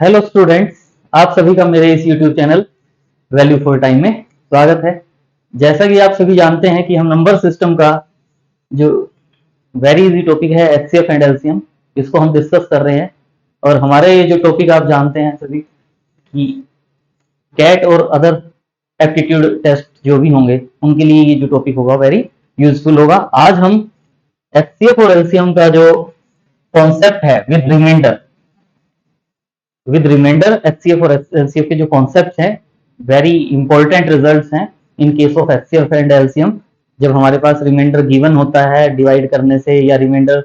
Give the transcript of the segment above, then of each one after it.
Hello students, आप सभी का मेरे इस YouTube channel value for time में स्वागत है। जैसा कि आप सभी जानते हैं कि हम नंबर सिस्टम का जो वेरी इजी टॉपिक है एचसीएफ एंड एलसीएम, इसको हम डिस्कस कर रहे हैं। और हमारे ये जो टॉपिक आप जानते हैं सभी कि कैट और अदर एप्टीट्यूड टेस्ट जो भी होंगे उनके लिए ये जो टॉपिक होगा वेरी यूजफुल होगा। आज हम एचसीएफ और एलसीएम का जो कॉन्सेप्ट है विद रिमाइंडर एचसीएफ और एलसीएफ के जो कॉन्सेप्ट हैं वेरी इंपॉर्टेंट रिजल्ट्स हैं in case of HCF and LCM. जब हमारे पास रिमाइंडर गिवन होता है डिवाइड करने से, या रिमाइंडर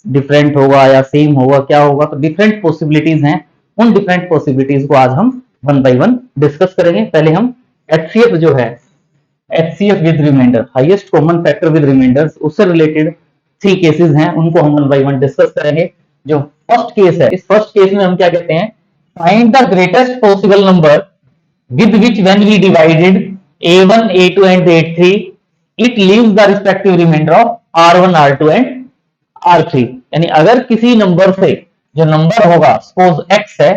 डिफरेंट होगा या सेम होगा, क्या होगा, तो डिफरेंट पॉसिबिलिटीज हैं। उन डिफरेंट पॉसिबिलिटीज को आज हम वन बाय वन डिस्कस करेंगे। पहले हम एचसीएफ जो है, HCF with reminder, highest common factor with reminders, उससे रिलेटेड 3 केसेस हैं, उनको हम वन बाय वन डिस्कस करेंगे। जो फर्स्ट केस है, इस फर्स्ट केस में हम क्या कहते हैं, find the greatest possible number with which when we divided a1 a2 and a3 it leaves the respective remainder of r1 r2 and r3। यानी अगर किसी नंबर से जो नंबर होगा, सपोज x है,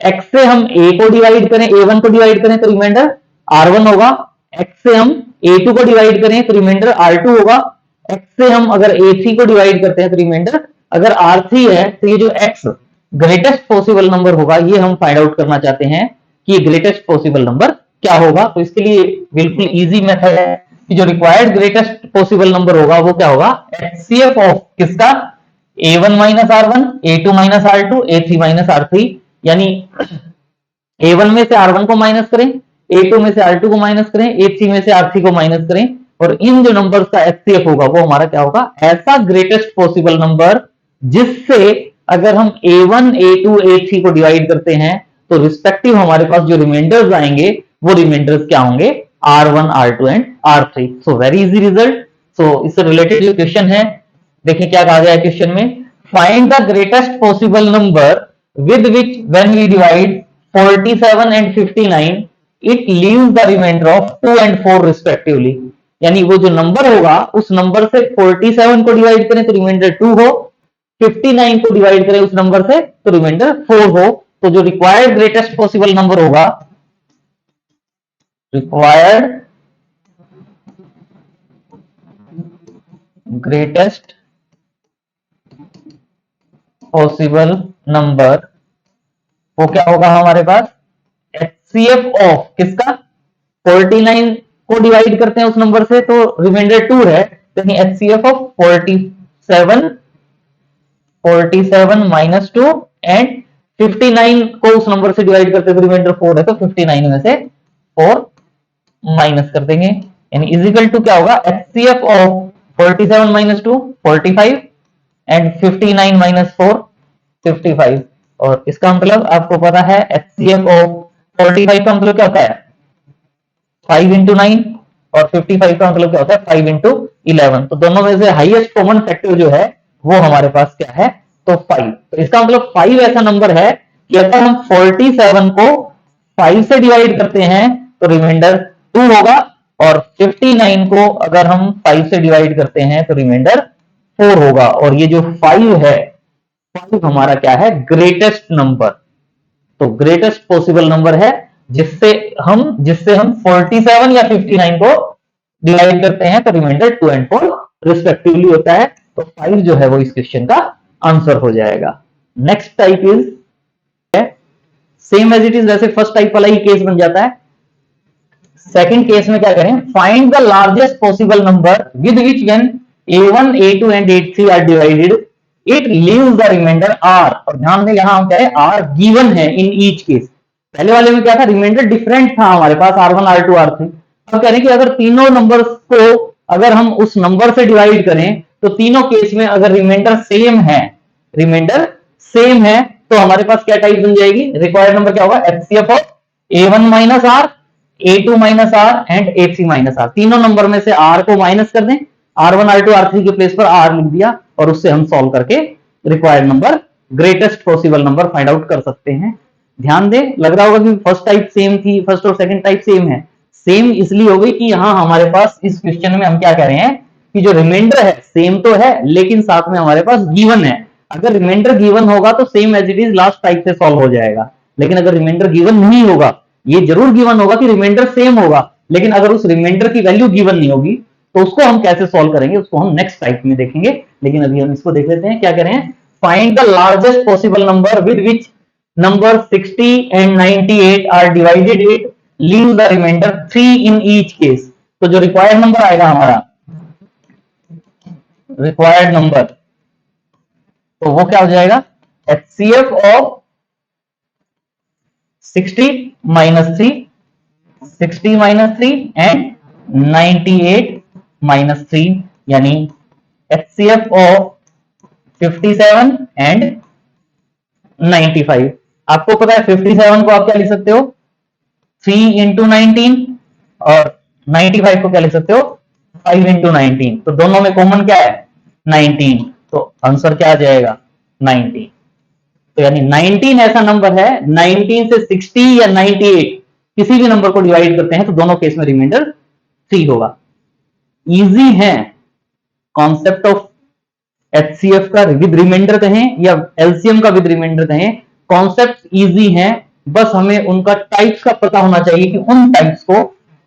x से हम a को डिवाइड करें, a1 को डिवाइड करें तो रिमाइंडर r1 होगा। x से हम a2 को डिवाइड करें तो रिमाइंडर r2 होगा। x से हम अगर a3 को डिवाइड करते हैं तो रिमाइंडर अगर r3 है, तो ये जो x ग्रेटेस्ट पॉसिबल नंबर होगा, ये हम फाइंड आउट करना चाहते हैं कि ये ग्रेटेस्ट पॉसिबल नंबर क्या होगा। तो इसके लिए बिल्कुल इजी मेथड है कि जो रिक्वायर्ड ग्रेटेस्ट पॉसिबल नंबर होगा वो क्या होगा, एचसीएफ ऑफ किसका, a1 minus r1, a2 minus r2, a3 minus r3। यानी a1 में से r1 को माइनस करें, a2 में से r2 को माइनस करें, a3 में से r3 को माइनस करें, और इन जो नंबर्स का एचसीएफ होगा वो हमारा क्या होगा, ऐसा ग्रेटेस्ट पॉसिबल नंबर जिससे अगर हम a1 a2 a3 को डिवाइड करते हैं तो रिस्पेक्टिव हमारे पास जो रिमाइंडर्स आएंगे वो रिमाइंडर्स क्या होंगे, r1 r2 and r3। So very easy result. So इससे रिलेटेड जो क्वेश्चन है, देखिए क्या कहा गया है क्वेश्चन में, find the greatest possible number with which when we divide 47 and 59 it leaves the reminder of 2 and 4 respectively. यानी वो जो नंबर होगा उस नंबर से 47 को डिवाइड करें तो रिमाइंडर 2 हो, 59 को डिवाइड करें उस नंबर से तो रिमाइंडर 4 हो। तो जो रिक्वायर्ड ग्रेटेस्ट पॉसिबल नंबर होगा, रिक्वायर्ड ग्रेटेस्ट पॉसिबल नंबर वो क्या होगा हमारे पास, एचसीएफ ऑफ किसका, 49 को डिवाइड करते हैं उस नंबर से तो रिमाइंडर 2 है, यानी एचसीएफ ऑफ 47 माइनस 2 एंड 59 को उस नंबर से डिवाइड करते तो रिमाइंडर 4 है, तो 59 में से 4 माइनस कर देंगे। यानी इजिकल टू क्या होगा, HCF of 47 minus 2 45 and 59 minus 4 55। और इसका मतलब आपको पता है एचसीएफ ऑफ 45 का मतलब क्या होता है 5 इंटू 9 और 55 का मतलब क्या होता है 5 इंटू 11। तो दोनों में से हाईएस्ट कॉमन फैक्टर जो है वो हमारे पास क्या है, तो 5। तो इसका मतलब 5 ऐसा नंबर है कि अगर हम 47 को 5 से डिवाइड करते हैं तो रिमाइंडर 2 होगा, और 59 को अगर हम 5 से डिवाइड करते हैं तो रिमाइंडर 4 होगा। और ये जो 5 है, 5 हमारा क्या है, ग्रेटेस्ट नंबर। तो ग्रेटेस्ट पॉसिबल नंबर है जिससे हम 47 या 59 को डिवाइड करते हैं तो रिमाइंडर 2 एंड 4 रिस्पेक्टिवली होता है। तो 5 जो है वो इस क्वेश्चन का आंसर हो जाएगा। Next type is same as it is, वैसे फर्स्ट टाइप वाला ही केस बन जाता है। सेकंड केस में क्या करें, find the largest possible number with which when a1 a2 and a3 are divided it leaves the reminder r। और ध्यान दें यहां हम क्या है, r गिवन है इन ईच केस। पहले वाले में क्या था, रिमाइंडर डिफरेंट था हमारे पास r1 r2 r3। अब कह रहे हैं कि अगर तीनों नंबर्स को अगर हम उस नंबर से डिवाइड करें तो तीनों केस में अगर रिमाइंडर सेम है तो हमारे पास क्या टाइप बन जाएगी, रिक्वायर्ड नंबर क्या होगा, HCF of a1 minus r, a2 minus r and a3 minus r। तीनों नंबर में से r को माइनस कर दें, r1 r2 r3 के प्लेस पर r लिख दिया, और उससे हम सॉल्व करके required number, greatest possible number find out कर सकते हैं। ध्यान दें, लग रहा होगा कि फर्स्ट टाइप सेम थी, फर्स्ट और सेकंड टाइप सेम है। सेम इसलिए हो गई कि यहां हमारे पास इस क्वेश्चन में हम क्या कह रहे हैं कि जो रिमाइंडर है सेम तो है, लेकिन साथ में हमारे पास गिवन है। अगर रिमाइंडर गिवन होगा तो same as it is last type से सॉल्व हो जाएगा, लेकिन अगर रिमाइंडर गिवन नहीं होगा, ये जरूर गिवन होगा कि रिमाइंडर सेम होगा, लेकिन अगर उस रिमाइंडर की वैल्यू गिवन नहीं होगी तो उसको हम कैसे सॉल्व करेंगे, उसको हम नेक्स्ट टाइप में देखेंगे। लेकिन अभी हम इसको देख लेते हैं। क्या कह रहे हैं, find the largest possible number with which number 60 and 98 are divided it, leave the reminder 3 in each case. तो जो रिक्वायर्ड नंबर आएगा हमारा, रिक्वायर्ड नंबर, तो वो क्या हो जाएगा, HCF of 60 minus 3, 60 minus 3 and 98 minus 3, यानी HCF ऑफ 57 and 95। आपको पता है 57 को आप क्या लिख सकते हो, 3 into 19, और 95 को क्या लिख सकते हो, 5 into 19। तो दोनों में कॉमन क्या है, 19, तो आंसर क्या आ जाएगा, 19। तो यानी 19 ऐसा नंबर है, 19 से 60 या 98 किसी भी नंबर को डिवाइड करते हैं तो दोनों केस में रिमाइंडर 3 होगा। इजी है कॉन्सेप्ट ऑफ HCF का विद रिमाइंडर कहें या LCM का विद रिमाइंडर कहें, कॉन्सेप्ट इजी है, बस हमें उनका टाइप्स का पता होना चाहिए कि उन टाइप्स को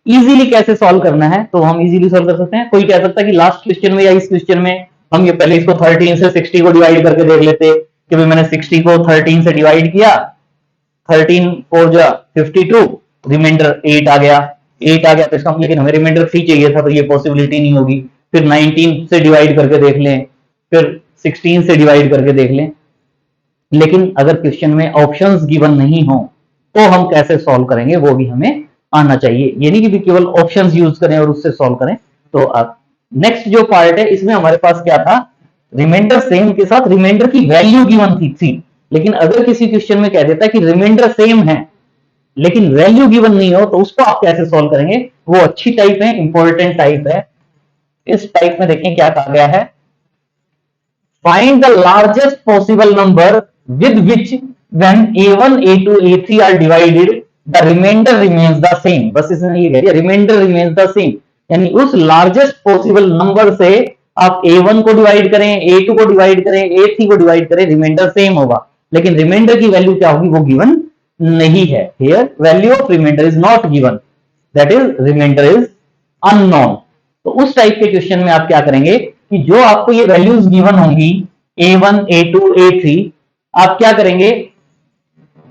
इजीली कैसे सॉल्व करना है, तो हम इजीली सॉल्व कर सकते हैं। कोई कह सकता है कि लास्ट क्वेश्चन में या इस क्वेश्चन में हम ये पहले इसको 13 से 60 को डिवाइड करके देख लेते कि भाई मैंने 60 को 13 से डिवाइड किया, 13 4 जा 52, रिमाइंडर 8 आ गया, 8 आ गया तो इसका, लेकिन हमें रिमाइंडर 3 चाहिए था तो ये पॉसिबिलिटी नहीं होगी। फिर 19 से डिवाइड करके देख लें, फिर 16 से डिवाइड करके देख लें। लेकिन अगर क्वेश्चन में ऑप्शंस गिवन नहीं हो तो हम कैसे सॉल्व करेंगे वो भी हमें आना चाहिए, ये नहीं कि केवल ऑप्शंस यूज करें और उससे सॉल्व करें। तो अब नेक्स्ट जो पार्ट है इसमें हमारे पास क्या था, रिमाइंडर सेम के साथ रिमाइंडर की वैल्यू गिवन थी। लेकिन अगर किसी क्वेश्चन में कह देता है कि रिमाइंडर सेम है लेकिन वैल्यू गिवन नहीं हो तो उसको आप कैसे सॉल्व करेंगे, वो अच्छी टाइप है, इंपॉर्टेंट टाइप है। इस टाइप में देखें क्या कहा गया है, find the largest possible number with which when A1 A2 A3 are divided the reminder remains the same. बस इसने ये कह दिया रिमाइंडर रिमेन्स द सेम, यानी उस लार्जेस्ट पॉसिबल नंबर से आप A1 को डिवाइड करें, A2 को डिवाइड करें, A3 को डिवाइड करें, रिमाइंडर सेम होगा, लेकिन रिमाइंडर की वैल्यू क्या होगी वो गिवन नहीं है। Here value of reminder is not given, that is reminder is unknown. तो उस टाइप के क्वेश्चन में आप क्या करेंगे कि जो आपको ये वैल्यूज गिवन होंगी A1 A2 A3, आप क्या करेंगे,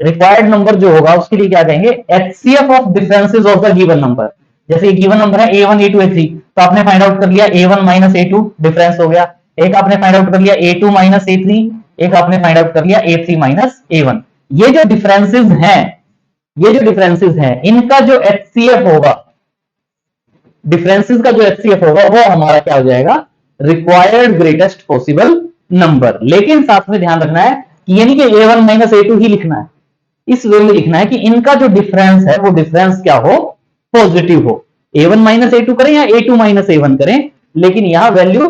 रिक्वायर्ड नंबर जो होगा उसके लिए क्या कहेंगे, HCF of differences of the given number. जैसे ये गिवन नंबर है A1 A2 A3, तो आपने फाइंड आउट कर लिया A1 माइनस A2 डिफरेंस हो गया, एक आपने फाइंड आउट कर लिया A2 माइनस A3, एक आपने फाइंड आउट कर लिया A3 माइनस A1। ये जो डिफरेंसेस हैं, ये जो डिफरेंसेस हैं इनका जो HCF होगा, डिफरेंसेस का जो HCF होगा वो हमारा क्या हो जाएगा, रिक्वायर्ड ग्रेटेस्ट पॉसिबल नंबर। लेकिन साथ में ध्यान रखना है कि ये नहीं कि A1 माइनस A2 ही लिखना है, इस वे में लिखना है कि इनका जो डिफरेंस है वो डिफरेंस क्या हो, पॉजिटिव हो। A1 माइनस A2 करें या A2 माइनस A1 करें, लेकिन यहां वैल्यू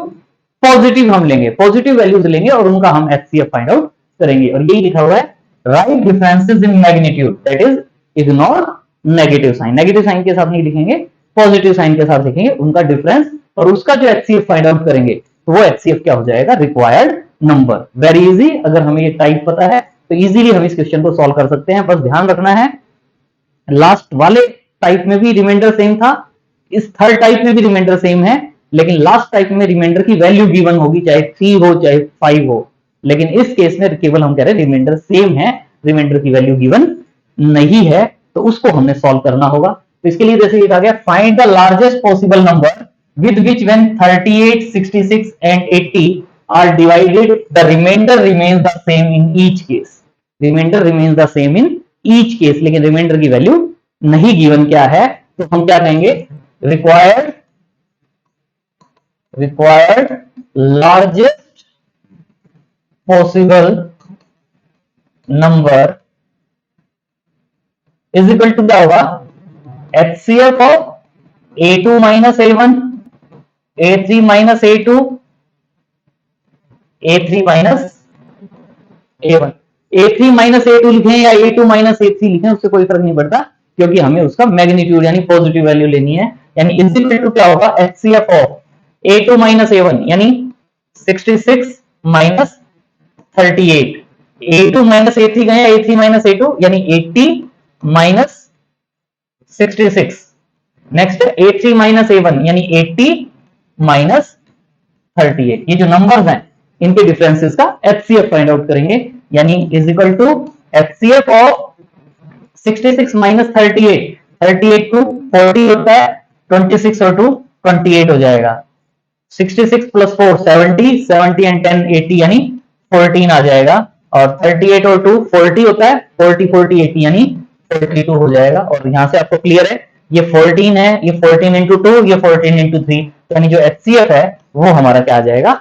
पॉजिटिव हम लेंगे, पॉजिटिव वैल्यूज लेंगे और उनका हम HCF फाइंड आउट करेंगे। और यही लिखा हुआ है, right differences in magnitude, that is ignore negative sign. Negative sign के साथ नहीं लिखेंगे, पॉजिटिव साइन के साथ लिखेंगे उनका डिफरेंस और उसका जो HCF फाइंड आउट करेंगे तो वो HCF क्या हो जाएगा, रिक्वायर्ड नंबर। वेरी इजी, अगर हमें ये टाइप पता है तो इजीली हम इस क्वेश्चन को सॉल्व कर सकते हैं। बस ध्यान रखना है लास्ट वाले टाइप में भी रिमाइंडर सेम था, इस थर्ड टाइप में भी रिमाइंडर सेम है, लेकिन लास्ट टाइप में रिमाइंडर की वैल्यू गिवन होगी, चाहे 3 हो चाहे 5 हो। लेकिन इस केस में केवल हम कह रहे हैं रिमाइंडर सेम है, रिमाइंडर की वैल्यू गिवन नहीं है, तो उसको हमने सॉल्व करना होगा। तो इसके लिए जैसे ये कहा गया, find the largest possible number with which when 38 66 and 80 are divided the reminder remains the same in each case. Reminder remains the same in each case, लेकिन रिमाइंडर की वैल्यू नहीं गिवन क्या है, तो हम क्या कहेंगे, required largest possible number is equal to क्या होगा, HCF of A2 minus A1, A3 minus A2, A3 minus A1। A3 minus A2 लिखें या A2 माइनस A3 लिखें, उससे कोई फर्क नहीं पड़ता, क्योंकि हमें उसका मैग्नीट्यूड यानी पॉजिटिव वैल्यू लेनी है। यानी इज इक्वल टू क्या होगा, HCF of A2 minus A1 यानी 66 माइनस 38, A2 माइनस A3 गए, A3 माइनस A2 यानी 80 माइनस 66। नेक्स्ट है A3 माइनस A1 यानी 80 माइनस 38। ये जो नंबर्स हैं इनके डिफरेंसेस का एचसीएफ फाइंड आउट करेंगे, यानी is equal to HCF of 66 minus 38। 38 to 40 होता है, 26 और 2 28 हो जाएगा। 66 प्लस 4 70, 70 एंड 10 80 यानी 14 आ जाएगा। और 38 और 2 40 होता है, 40 40 80 यानी 42 हो जाएगा। और यहां से आपको क्लियर है ये 14 है, ये 14 इंटू 2, ये 14 इंटू 3, यानी जो एचसीएफ है वो हमारा क्या आ जाएगा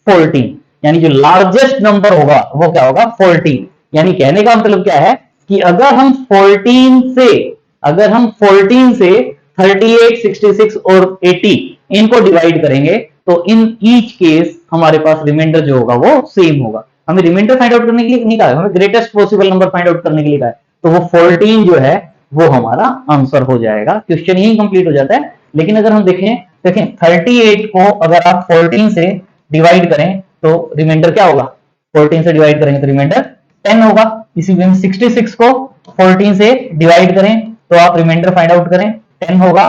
14। यानी जो लार्जेस्ट नंबर होगा वो क्या होगा 14। यानी कहने का मतलब क्या है कि अगर हम 14 से 38, 66 और 80 इनको डिवाइड करेंगे तो इन ईच केस हमारे पास रिमाइंडर जो होगा वो सेम होगा। हमें रिमाइंडर फाइंड आउट करने के लिए नहीं कहा, हमें greatest possible number find out करने के लिए कहा है, तो वो 14 जो है वो हमारा आंसर हो जाएगा। क्वेश्चन यही कंप्लीट हो जाता है। लेकिन अगर हम देखें 38 को अगर आप 14 से डिवाइड करें तो रिमाइंडर क्या होगा, 14 से डिवाइड करेंगे तो रिमाइंडर 10 होगा। इसी वे 66 को 14 से डिवाइड करें तो आप रिमाइंडर फाइंड आउट करें 10 होगा।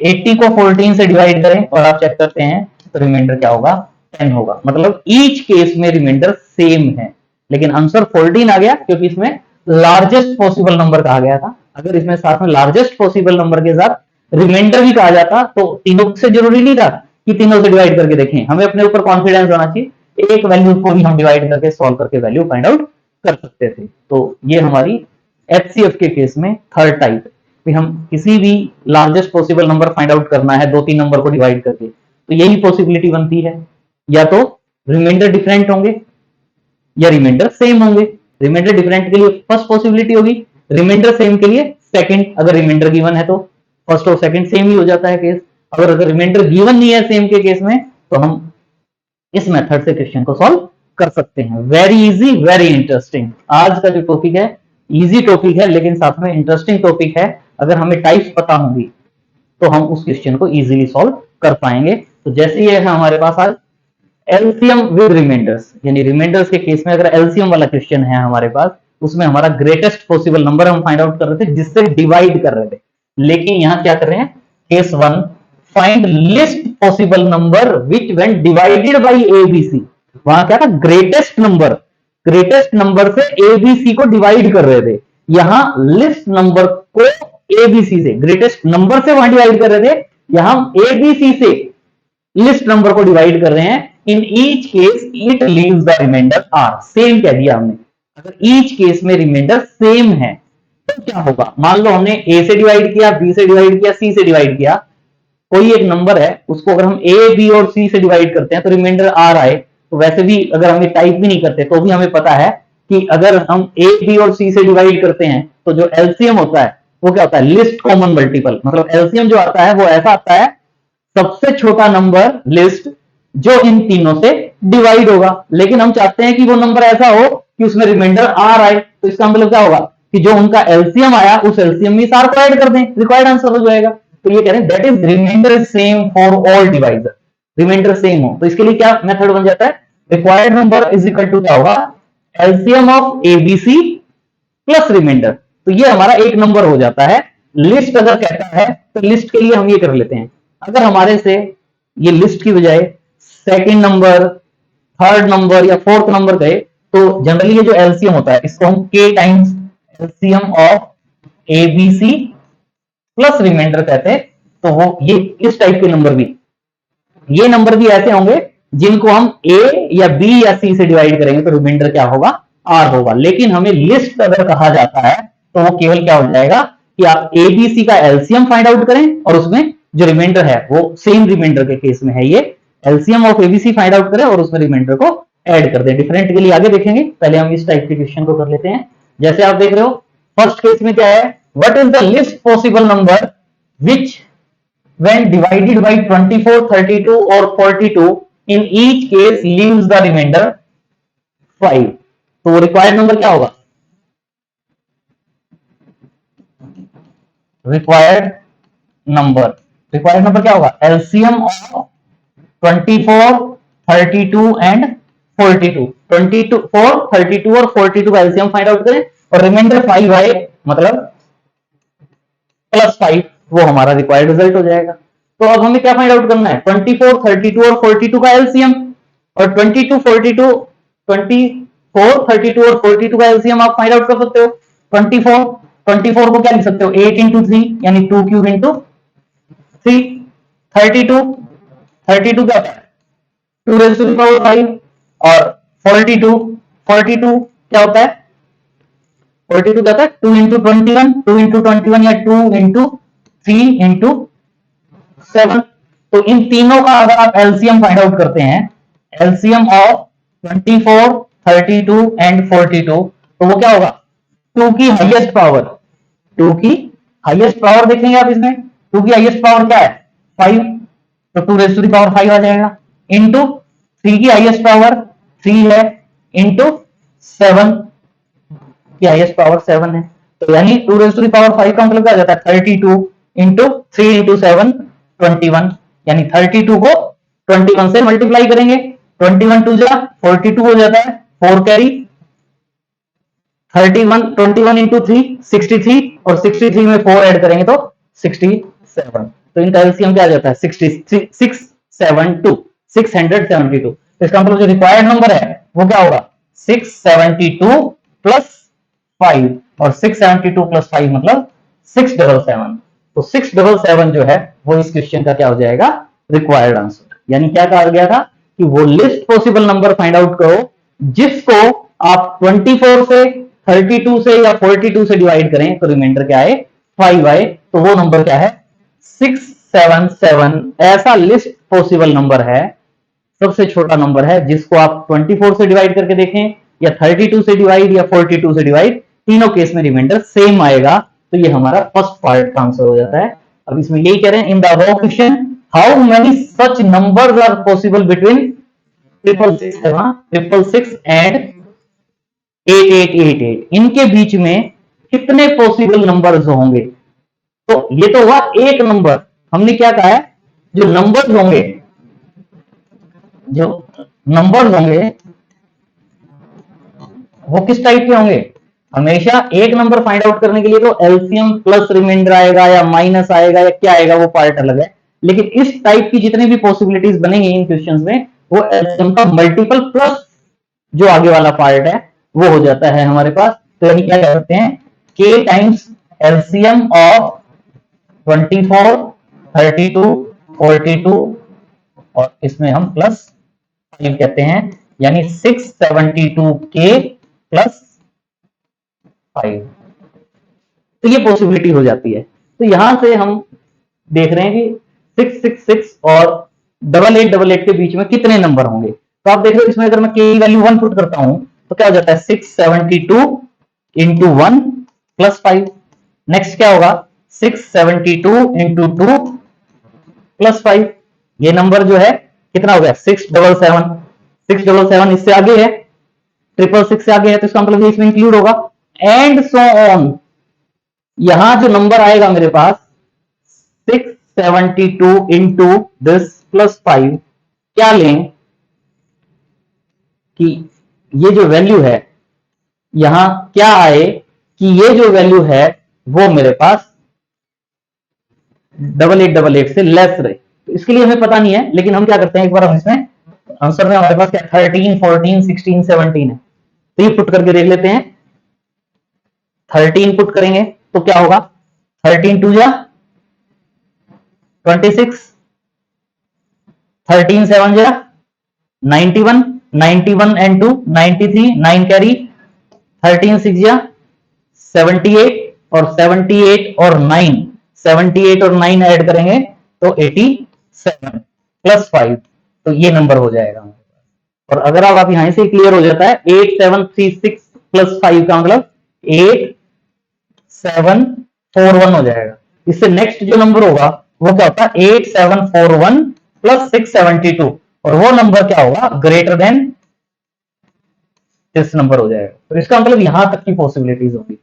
80 को 14 से डिवाइड करें और आप चेक करते हैं तो रिमाइंडर क्या होगा 10 होगा। मतलब ईच केस में रिमाइंडर सेम है, लेकिन आंसर 14 आ गया क्योंकि इसमें लार्जेस्ट पॉसिबल नंबर कहा गया था। अगर इसमें साथ में लार्जेस्ट पॉसिबल नंबर के साथ रिमाइंडर भी कहा जाता तो तीनों से जरूरी नहीं था कि तीनों से डिवाइड करके देखें, हमें अपने ऊपर कॉन्फिडेंस होना चाहिए, एक वैल्यू को भी हम डिवाइड करके सॉल्व करके वैल्यू फाइंड आउट कर सकते थे। तो ये हमारी एचसीएफ के केस में थर्ड टाइप, कि हम किसी भी largest possible number find out करना है 2-3 नंबर को डिवाइड करके, तो यही पॉसिबिलिटी बनती है, या तो रिमाइंडर डिफरेंट होंगे या रिमाइंडर सेम होंगे। रिमाइंडर डिफरेंट के लिए फर्स्ट पॉसिबिलिटी होगी, रिमाइंडर सेम के लिए सेकंड। अगर रिमाइंडर गिवन है तो फर्स्ट और सेकंड सेम ही हो जाता है केस। अगर रिमाइंडर गिवन नहीं है सेम के केस में तो हम इस मेथड से क्वेश्चन को सॉल्व कर सकते हैं। Very easy, very interesting. आज का जो टॉपिक है इजी टॉपिक है लेकिन साथ में इंटरेस्टिंग टॉपिक है। अगर हमें टाइप्स पता होंगी तो हम उस क्वेश्चन को इजीली सॉल्व कर पाएंगे। तो जैसे ये है हमारे पास आज एलसीएम विद रिमाइंडर्स, यानी रिमाइंडर्स के केस में अगर एलसीएम वाला क्वेश्चन है हमारे पास, उसमें हमारा ग्रेटेस्ट पॉसिबल नंबर हम फाइंड आउट कर रहे थे जिससे डिवाइड कर रहे थे। लेकिन यहां क्या कर रहे हैं, case 1 find list possible number which when divided bye ABC. वहां क्या था, ग्रेटेस्ट नंबर से एबीसी को डिवाइड कर रहे थे। यहां लिस्ट नंबर को एबीसी से, ग्रेटेस्ट नंबर से वहां डिवाइड कर रहे थे, यहां एबीसी से लिस्ट नंबर को डिवाइड कर रहे हैं। In each case it leaves the reminder R. Same कह दिया हमने, अगर ईच केस में रिमाइंडर सेम है तो क्या होगा। मान लो हमने ए से डिवाइड किया, बी से डिवाइड किया, सी से डिवाइड किया, कोई एक नंबर है उसको अगर हम ए बी और सी से डिवाइड करते हैं तो रिमाइंडर आर आए, तो वैसे भी अगर हम टाइप भी नहीं करते तो भी हमें पता है कि अगर हम ए बी और सी से डिवाइड करते हैं तो जो एलसीएम होता है वो क्या होता है, लिस्ट कॉमन मल्टीपल। मतलब एलसीएम जो आता है वो ऐसा आता है, सबसे छोटा नंबर लिस्ट जो इन तीनों से डिवाइड होगा। लेकिन हम चाहते हैं कि वो नंबर ऐसा हो कि उसमें रिमाइंडर आर आए, तो इसका मतलब क्या होगा कि जो उनका एलसीएम आया उस एलसीएम में सार को ऐड कर दें, रिक्वायर्ड आंसर हो जाएगा। तो ये कह रहे हैं that is reminder same for all divisor. Reminder same हो तो इसके लिए क्या मेथड बन जाता है, required number is equal to क्या होगा, LCM of ABC plus reminder. तो ये हमारा एक नंबर हो जाता है। लिस्ट अगर कहता है तो लिस्ट के लिए हम ये कर लेते हैं, अगर हमारे से ये लिस्ट की बजाय सेकंड नंबर, थर्ड नंबर या फोर्थ नंबर गए तो जनरली ये जो एलसीएम होता है इसको हम k times LCM of ABC plus reminder कहते हैं। तो वो ये इस टाइप के नंबर भी, ये नंबर भी ऐसे होंगे जिनको हम ए या बी या सी से डिवाइड करेंगे तो रिमाइंडर क्या होगा, आर होगा। लेकिन हमें लिस्ट अगर कहा जाता है तो वो केवल क्या हो जाएगा कि आप एबीसी का एलसीएम फाइंड आउट करें और उसमें जो रिमाइंडर है वो सेम रिमाइंडर के केस में है ये LCM of ABC find out करें और उसमें रिमाइंडर को ऐड कर दें। डिफरेंट के लिए आगे देखेंगे, पहले हम इस टाइप के क्वेश्चन को कर लेते हैं। जैसे आप देख रहे हो फर्स्ट केस में क्या है, what is the list possible number which when divided by 24, 32 or 42 in each case leaves the remainder 5। तो वो रिक्वायर्ड नंबर क्या होगा, रिक्वायर्ड नंबर क्या होगा, एलसीएम ऑफ 24, 32 एंड 42, 22 4 32 और 42 का एलसीएम फाइंड आउट करें और रिमाइंडर 5 आए मतलब +5, वो हमारा रिक्वायर्ड रिजल्ट हो जाएगा। तो अब हमें क्या फाइंड आउट करना है, 24 32 और 42 का एलसीएम, और 22 42 24 32 और 42 का एलसीएम आप फाइंड आउट कर सकते हो। 24 को क्या लिख सकते हो, 8 इंटू 3 यानी 2 क्यूब इंटू 3। 32 क्या होता है, 2 रेज़ टू द पावर 5, और 42 क्या होता है, 42 क्या होता है, 2 इंटू 21 या 2 इंटू 3 इंटू 7। तो इन तीनों का अगर आप एलसीएम फाइंड आउट करते हैं, एलसीएम ऑफ 24 32 एंड 42, तो वो क्या होगा, 2 की हाईएस्ट पावर, 2 की हाईएस्ट पावर देखेंगे आप इसमें, 2 की हाईएस्ट पावर क्या है 5, तो 2 रेज़ टू द पावर 5 आ जाएगा, इंटू 3 की हाईएस्ट पावर 3 है, इंटू 7 की हाईएस्ट पावर 7 है। तो यानी 2 रेज़ टू द पावर 5 का मतलब क्या आ जाता है, 32 इंटू 3 इंटू 7 21, यानी 32 को 21 से मल्टीप्लाई करेंगे, 21 टू जा 42 हो जाता है, 4 कैरी, 21 इंटू 3 63, और 63 में 4 ऐड करेंगे तो 67। तो इनका एलसीएम क्या आ जाता है 672, 672। तो इसका मतलब जो रिक्वायर्ड नंबर है वो क्या होगा 672 प्लस 5, और 672 प्लस 5 मतलब 677। तो 677 जो है वो इस क्वेश्चन का क्या हो जाएगा, रिक्वायर्ड आंसर। यानी क्या कहा गया था कि वो list possible number find out करो जिसको आप 24 से 32 से या 42 से डिवाइड करें तो रिमाइंडर क्या आए 5 आए, तो वो नंबर क्या है 677। ऐसा लिस्ट पॉसिबल नंबर है, सबसे छोटा नंबर है जिसको आप 24 से डिवाइड करके देखें या 32 से डिवाइड या 42 से डिवाइड, तीनों केस में रिमाइंडर सेम आएगा। तो ये हमारा फर्स्ट पार्ट का आंसर हो जाता है। अब इसमें यही कह रहे हैं, in the above question how many such numbers are possible between 666 and 8888, इनके बीच में कितने पॉसिबल नंबर्स होंगे। तो ये तो हुआ एक नंबर, हमने क्या कहा है जो नंबर्स होंगे, जो नंबर्स होंगे वो किस टाइप के होंगे, हमेशा एक नंबर फाइंड आउट करने के लिए तो एलसीएम प्लस रिमाइंडर आएगा या माइनस आएगा या क्या आएगा वो पार्ट अलग है, लेकिन इस टाइप की जितनी भी पॉसिबिलिटीज बनेंगी इन क्वेश्चंस में वो एलसीएम का मल्टीपल प्लस जो आगे वाला पार्ट है वो हो जाता है हमारे पास। तो यानी क्या करते हैं k टाइम्स एलसीएम ऑफ 24 32 42 और इसमें हम प्लस 5 कहते हैं, यानी 672k प्लस 5। तो ये पॉसिबिलिटी हो जाती है। तो यहां से हम देख रहे हैं कि 666 और 8888 के बीच में कितने नंबर होंगे। तो आप देख रहे हो इसमें अगर मैं k की वैल्यू 1 पुट करता हूं तो क्या हो जाता है 672 इंटू 1 प्लस 5। नेक्स्ट क्या होगा 672 इंटू 2 प्लस 5। ये नंबर जो है कितना हो गया 677। 677 इससे आगे है, 666 से आगे है, तो इसका मतलब इसमें इंक्लूड होगा एंड सो ऑन। यहां जो नंबर आएगा मेरे पास 672 इंटू दिस प्लस 5, क्या लें कि ये जो वैल्यू है यहां क्या आए कि ये जो वैल्यू है वो मेरे पास 8888 से लेस रहे। तो इसके लिए हमें पता नहीं है, लेकिन हम क्या करते हैं एक बार हम इसमें आंसर में हमारे पास क्या 13 14 16 17 है, तो ये पुट करके देख लेते हैं। 13 पुट करेंगे तो क्या होगा 13 टू जा 26, 13 7 जा 91, 91 एंड 2 93, 9 कैरी, 13 6 जा 78 और 78 और 9, 78 और 9 ऐड करेंगे तो 87 प्लस 5, तो ये नंबर हो जाएगा। और अगर आप यहां से क्लियर हो जाता है 8736 प्लस 5 का मतलब 8741 हो जाएगा। इससे नेक्स्ट जो नंबर होगा वो क्या होता है 8741 प्लस 672, और वो नंबर क्या होगा ग्रेटर देन दिस नंबर हो जाएगा। तो इसका मतलब यहां तक की पॉसिबिलिटीज होगी।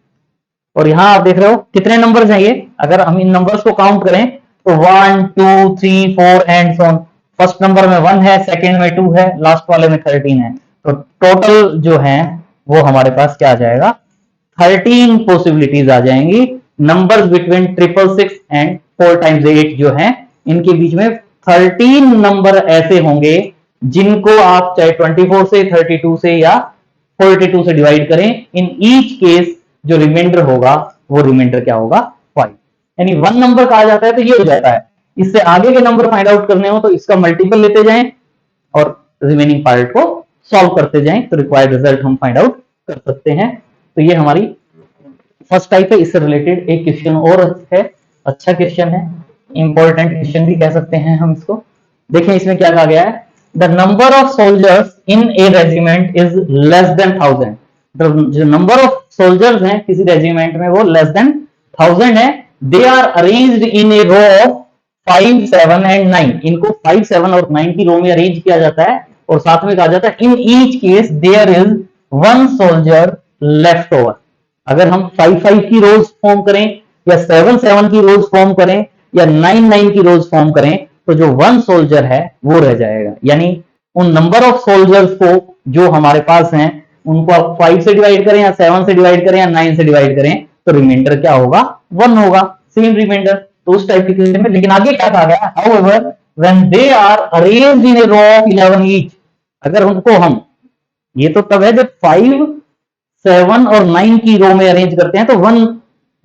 और यहां आप देख रहे हो कितने नंबर्स हैं ये, अगर हम इन नंबर्स को काउंट करें तो 1 2 3 4 and so on. First number में 1 है, सेकंड में 2 है, लास्ट वाले में 13 है। तो टोटल जो है वो हमारे पास क्या आ जाएगा, 13 पॉसिबिलिटीज आ जाएंगी। नंबर्स बिटवीन 666 एंड 4 टाइम्स 8 जो है, इनके बीच में 13 नंबर ऐसे होंगे जिनको आप चाहे 24 से, 32 से या 42 से डिवाइड करें। इन ईच केस जो रिमाइंडर होगा वो रिमाइंडर क्या होगा, 5। यानी 1 नंबर कहा जाता है तो ये हो जाता है। इससे आगे के नंबर फाइंड आउट करने हो तो इसका मल्टीपल लेते जाएं और रिमेनिंग पार्ट को सॉल्व करते जाएं, तो रिक्वायर्ड रिजल्ट हम फाइंड आउट कर सकते हैं। तो ये हमारी फर्स्ट टाइप है। इससे रिलेटेड एक क्वेश्चन और है, अच्छा क्वेश्चन है, इंपॉर्टेंट क्वेश्चन भी कह सकते हैं हम इसको। देखें इसमें क्या कहा गया है, the number of soldiers in A regiment is less than 1000। जो नंबर ऑफ सोल्जर्स हैं किसी रेजिमेंट में वो लेस देन 1000 है। They are arranged in a row of 5, 7 and 9। इनको 5, 7 और 9 की रो में अरेंज किया जाता है और साथ में कहा जाता है in each case there is 1 soldier left over. अगर हम 5, 5 की रोज फॉर्म करें या 7, 7 की रोज फॉर्म करें या 9, 9 की रोज फॉर्म करें तो जो 1 सोल्जर है वो रह जाएगा। यानी उन नंबर ऑफ सोल्जर्स को जो हमारे पास हैं उनको आप 5 से डिवाइड करें या 7 से डिवाइड करें या 9 से डिवाइड करें तो रिमाइंडर क्या होगा, 1 होगा, सेम रिमाइंडर। तो उस टाइप की केस में, लेकिन आगे क्या कहा गया, however when they are arranged in a row of 11 each. अगर उनको हम, ये तो तब है जब 5, 7 और 9 की रो में अरेंज करते हैं तो 1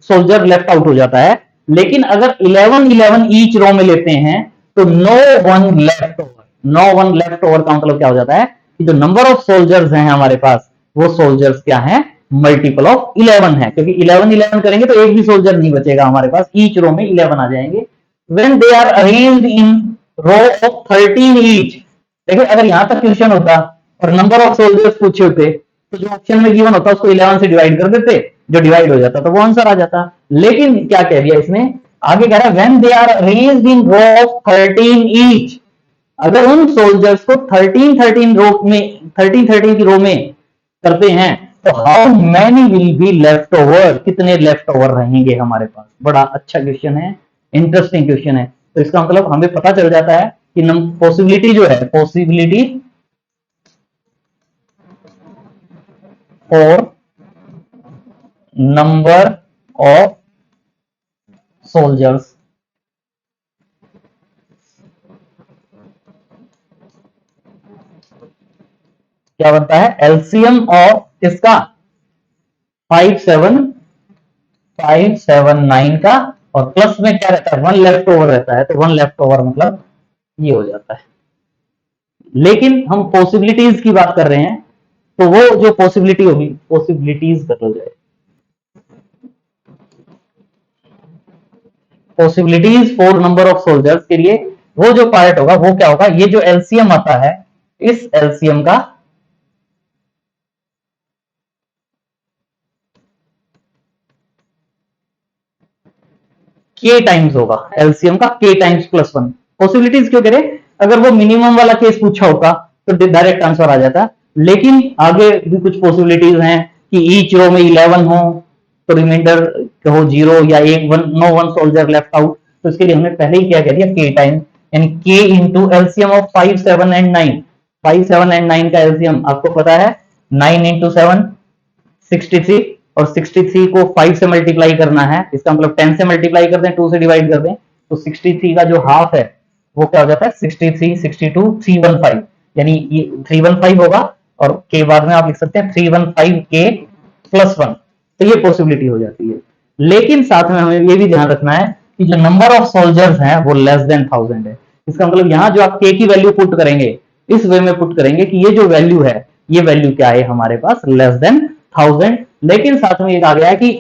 सोल्जर लेफ्ट आउट हो जाता है। लेकिन अगर 11, 11 ईच रो में लेते हैं तो no one left over. No one left over का मतलब क्या हो जाता है कि जो नंबर ऑफ सोल्जर्स हैं हमारे पास वो सोल्जर्स क्या है, मल्टीपल ऑफ 11 है, क्योंकि 11, 11 करेंगे तो एक भी सोल्जर नहीं बचेगा हमारे पास, ईच रो में 11 आ जाएंगे। When they are arranged in row of 13 each. देखिए अगर यहां तक क्वेश्चन होता और नंबर ऑफ सोल्जर्स पूछे होते तो जो ऑप्शन में गिवन होता उसको 11 से डिवाइड कर देते, जो डिवाइड हो जाता तो वो आंसर आ जाता। लेकिन क्या कह दिया इसने, आगे कह रहा है when they are arranged in row of 13 each. अगर उन सोल्जर्स को 13, 13 रो में, 13, 13 की रो में करते हैं तो how many will be left over, कितने लेफ्ट ओवर रहेंगे हमारे पास। बड़ा अच्छा क्वेश्चन है, इंटरेस्टिंग क्वेश्चन है। तो इसका मतलब हमें पता चल जाता है कि पॉसिबिलिटी जो है, पॉसिबिलिटी और नंबर ऑफ सोल्जर्स क्या बनता है, एलसीएम ऑफ इसका 5, 7, 5, 7, 9 का, और प्लस में क्या रहता है, 1 लेफ्ट ओवर रहता है। तो 1 लेफ्ट ओवर मतलब ये हो जाता है। लेकिन हम पॉसिबिलिटीज की बात कर रहे हैं तो वो जो पॉसिबिलिटी होगी, पॉसिबिलिटीज बदल जाए, possibilities for number of soldiers के लिए वो जो पार्ट होगा वो क्या होगा, ये जो एलसीएम आता है इस एलसीएम का के टाइम्स होगा, एलसीएम का के टाइम्स प्लस 1। पॉसिबिलिटीज क्यों करें, अगर वो मिनिमम वाला केस पूछा होता तो डायरेक्ट आंसर आ जाता। लेकिन आगे भी कुछ पॉसिबिलिटीज हैं कि ईच रो में 11 हो तो रिमाइंडर हो 0 या एक no one soldier left out. तो इसके लिए हमने पहले ही क्या कह दिया, के टाइम, यानी के into LCM of 5, 7 and 9। 5, 7 and 9 का एलसीएम आपको पता है 9 इंटू 7 63, और 63 को 5 से मल्टीप्लाई करना है, इसका मतलब 10 से मल्टीप्लाई कर दें, 2 से डिवाइड कर दें तो 63 का जो हाफ है वो क्या हो जाता है 63, 62, 315। यानी ये 315 होगा और के बाद में आप लिख सकते हैं 315 के प्लस 1। तो ये पॉसिबिलिटी हो जाती है। लेकिन साथ में हमें ये भी ध्यान रखना है कि जो नंबर ऑफ सोल्जर्स हैं वो लेस देन 1000 है। इसका मतलब यहां जो आप के की वैल्यू पुट करेंगे इस वे में पुट करेंगे कि ये जो वैल्यू है ये वैल्यू क्या है हमारे पास, लेस देन 1000। लेकिन साथ में ये कहा गया है कि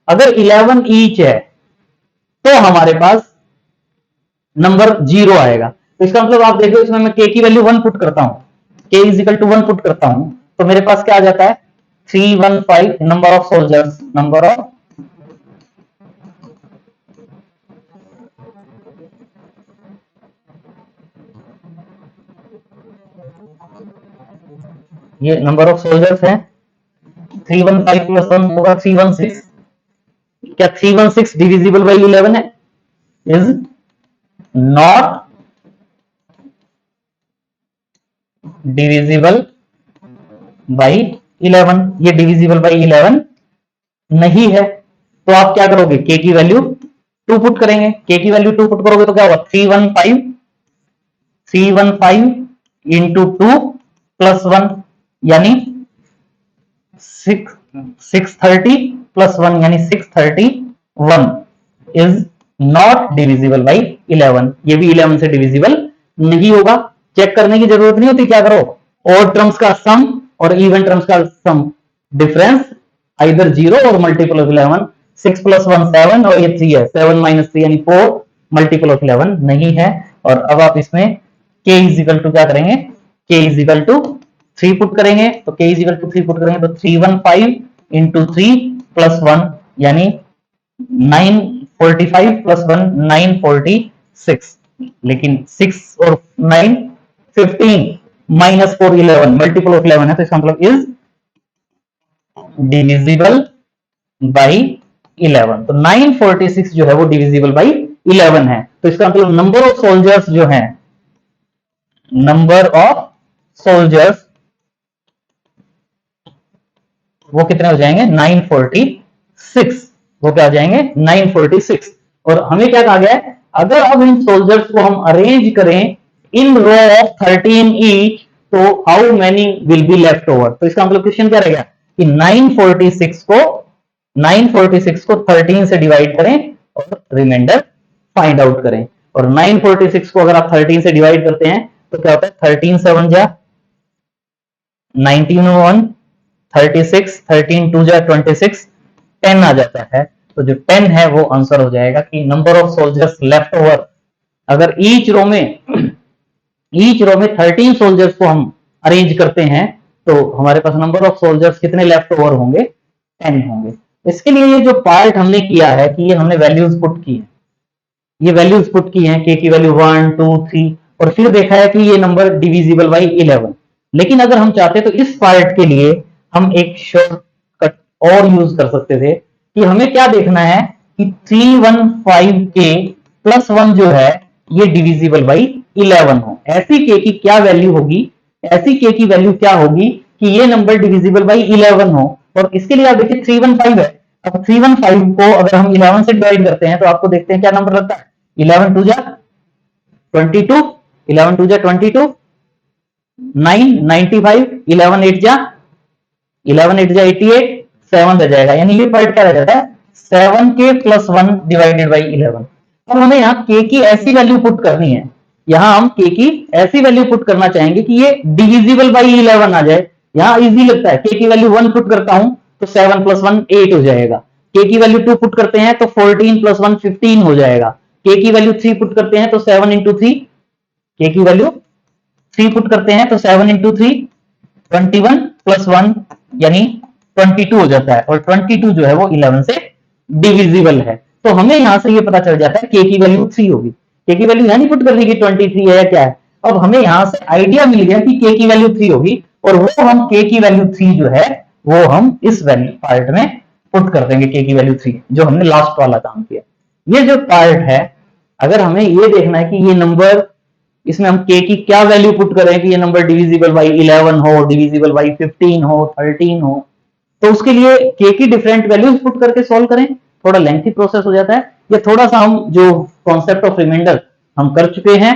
अगर 11 ईच है तो हमारे पास नंबर 0 आएगा। तो इसका मतलब आप देखो इसमें मैं के की वैल्यू 1 पुट करता हूं, के इज इक्वल टू 1 पुट करता हूं तो मेरे पास क्या आ जाता है 315 number of soldiers, number of ये नंबर ऑफ सोल्जर्स है। 315 प्लस 1 होगा 316। क्या 316 डिविजिबल बाई 11 है, इज नॉट डिविजिबल बाई 11, ये डिविजिबल बाई 11 नहीं है। तो आप क्या करोगे, के की वैल्यू 2 पुट करेंगे। के की वैल्यू 2 पुट करोगे तो क्या होगा, 315 इंटू 2 प्लस 1 यानी 630 प्लस 1 यानी 631 इज नॉट डिविजिबल बाई 11। ये भी 11 से डिविजिबल नहीं होगा। चेक करने की जरूरत नहीं होती, क्या करो, ऑड टर्म्स का सम और इवन टर्म्स का सम डिफरेंस आइदर 0 और मल्टीपल ऑफ 11। 6 प्लस 1 7 और ये 3 है, 7 माइनस 3 यानी 4 मल्टीपल ऑफ 11 नहीं है। और अब आप इसमें k इज इक्वल टू क्या करेंगे, k is equal to 3 put करेंगे। तो k is equal to 3 put करेंगे तो 315 इंटू 3 प्लस 1 यानी 945 प्लस 1 946। लेकिन 6 और 9 15 माइनस 4 11 मल्टीपल ऑफ 11 है, तो इसका मतलब इज डिविजिबल बाई 11। तो 946 जो है वो डिविजिबल बाई 11 है। तो इसका मतलब नंबर ऑफ सोल्जर्स जो है, नंबर ऑफ सोल्जर्स वो कितने हो जाएंगे, 946। वो क्या हो जाएंगे, 946। और हमें क्या कहा गया है, अगर अब इन सोल्जर्स को हम अरेंज करें इन रो ऑफ 13 ईच, तो how many will be left over. तो इसका मतलब क्वेश्चन क्या रहेगा कि 946 को 13 से डिवाइड करें और रिमाइंडर फाइंड आउट करें। और 946 को अगर आप 13 से डिवाइड करते हैं तो क्या होता है, 13 7 जा 19 1 36, 13 2 जा 26, 10 आ जाता है। तो जो 10 है वो आंसर हो जाएगा कि number of soldiers left over. अगर ईच रो में 13 सोल्जर्स को हम अरेंज करते हैं तो हमारे पास नंबर ऑफ सोल्जर्स कितने लेफ्ट ओवर होंगे, 10 होंगे। इसके लिए ये जो पार्ट हमने किया है कि ये हमने वैल्यूज पुट की है, ये वैल्यूज पुट की हैं, के की वैल्यू 1 2 3, और फिर देखा है कि ये नंबर डिविजिबल बाई 11। लेकिन अगर हम चाहते तो इस पार्ट के लिए हम एक शॉर्टकट और यूज कर सकते थे कि हमें क्या देखना है कि 315 के प्लस 1 जो है ये डिविजिबल बाई 11 हो। ऐसी के की क्या वैल्यू होगी, ऐसी के की वैल्यू क्या होगी कि ये नंबर डिविजिबल बाई 11 हो। और इसके लिए आप देखिए 315 है। अब 315 को अगर हम 11 से डिवाइड करते हैं तो आपको देखते हैं क्या नंबर लगता है, 11 2 जा 22, 11 2 जा 22, 9 95, 11 8 जा 88, 7 रह जाएगा। यानी ये पार्ट क्या रह जाता है, 7 के प्लस 1 डिवाइडेड बाई 11। अब हमें यहाँ के की ऐसी वैल्यू पुट करनी है, यहाँ हम के की ऐसी वैल्यू पुट करना चाहेंगे कि ये डिविजिबल बाई 11 आ जाए। यहाँ इजी लगता है, के की वैल्यू 1 पुट करता हूं तो 7 प्लस 1 8 हो जाएगा। के की वैल्यू 2 पुट करते हैं तो 14 प्लस 1 15 हो जाएगा। के की वैल्यू 3 पुट करते हैं तो 7 इंटू 3, के की वैल्यू 3 पुट करते हैं तो 7 इंटू 3 21 प्लस 1 यानी 22 हो जाता है। और 22 जो है वो 11 से डिविजिबल है। तो हमें यहां से ये पता चल जाता है के की वैल्यू 3 होगी। के की वैल्यू यानी पुट करने की 23 है या क्या है। अब हमें यहां से आइडिया मिल गया कि के की वैल्यू 3 होगी, और वो हम के की वैल्यू 3 जो है वो हम इस वैल्यू पार्ट में पुट कर देंगे। के की वैल्यू 3 जो हमने लास्ट वाला काम किया, ये जो पार्ट है, अगर हमें ये देखना है कि ये नंबर, इसमें हम के की क्या वैल्यू पुट करें कि ये नंबर डिविजिबल बाई 11 हो, डिविजिबल बाई 15 हो, 13 हो, तो उसके लिए के की डिफरेंट वैल्यूज पुट करके सॉल्व करें। थोड़ा लेंथी प्रोसेस हो जाता है। ये थोड़ा सा हम जो कॉन्सेप्ट ऑफ रिमाइंडर हम कर चुके हैं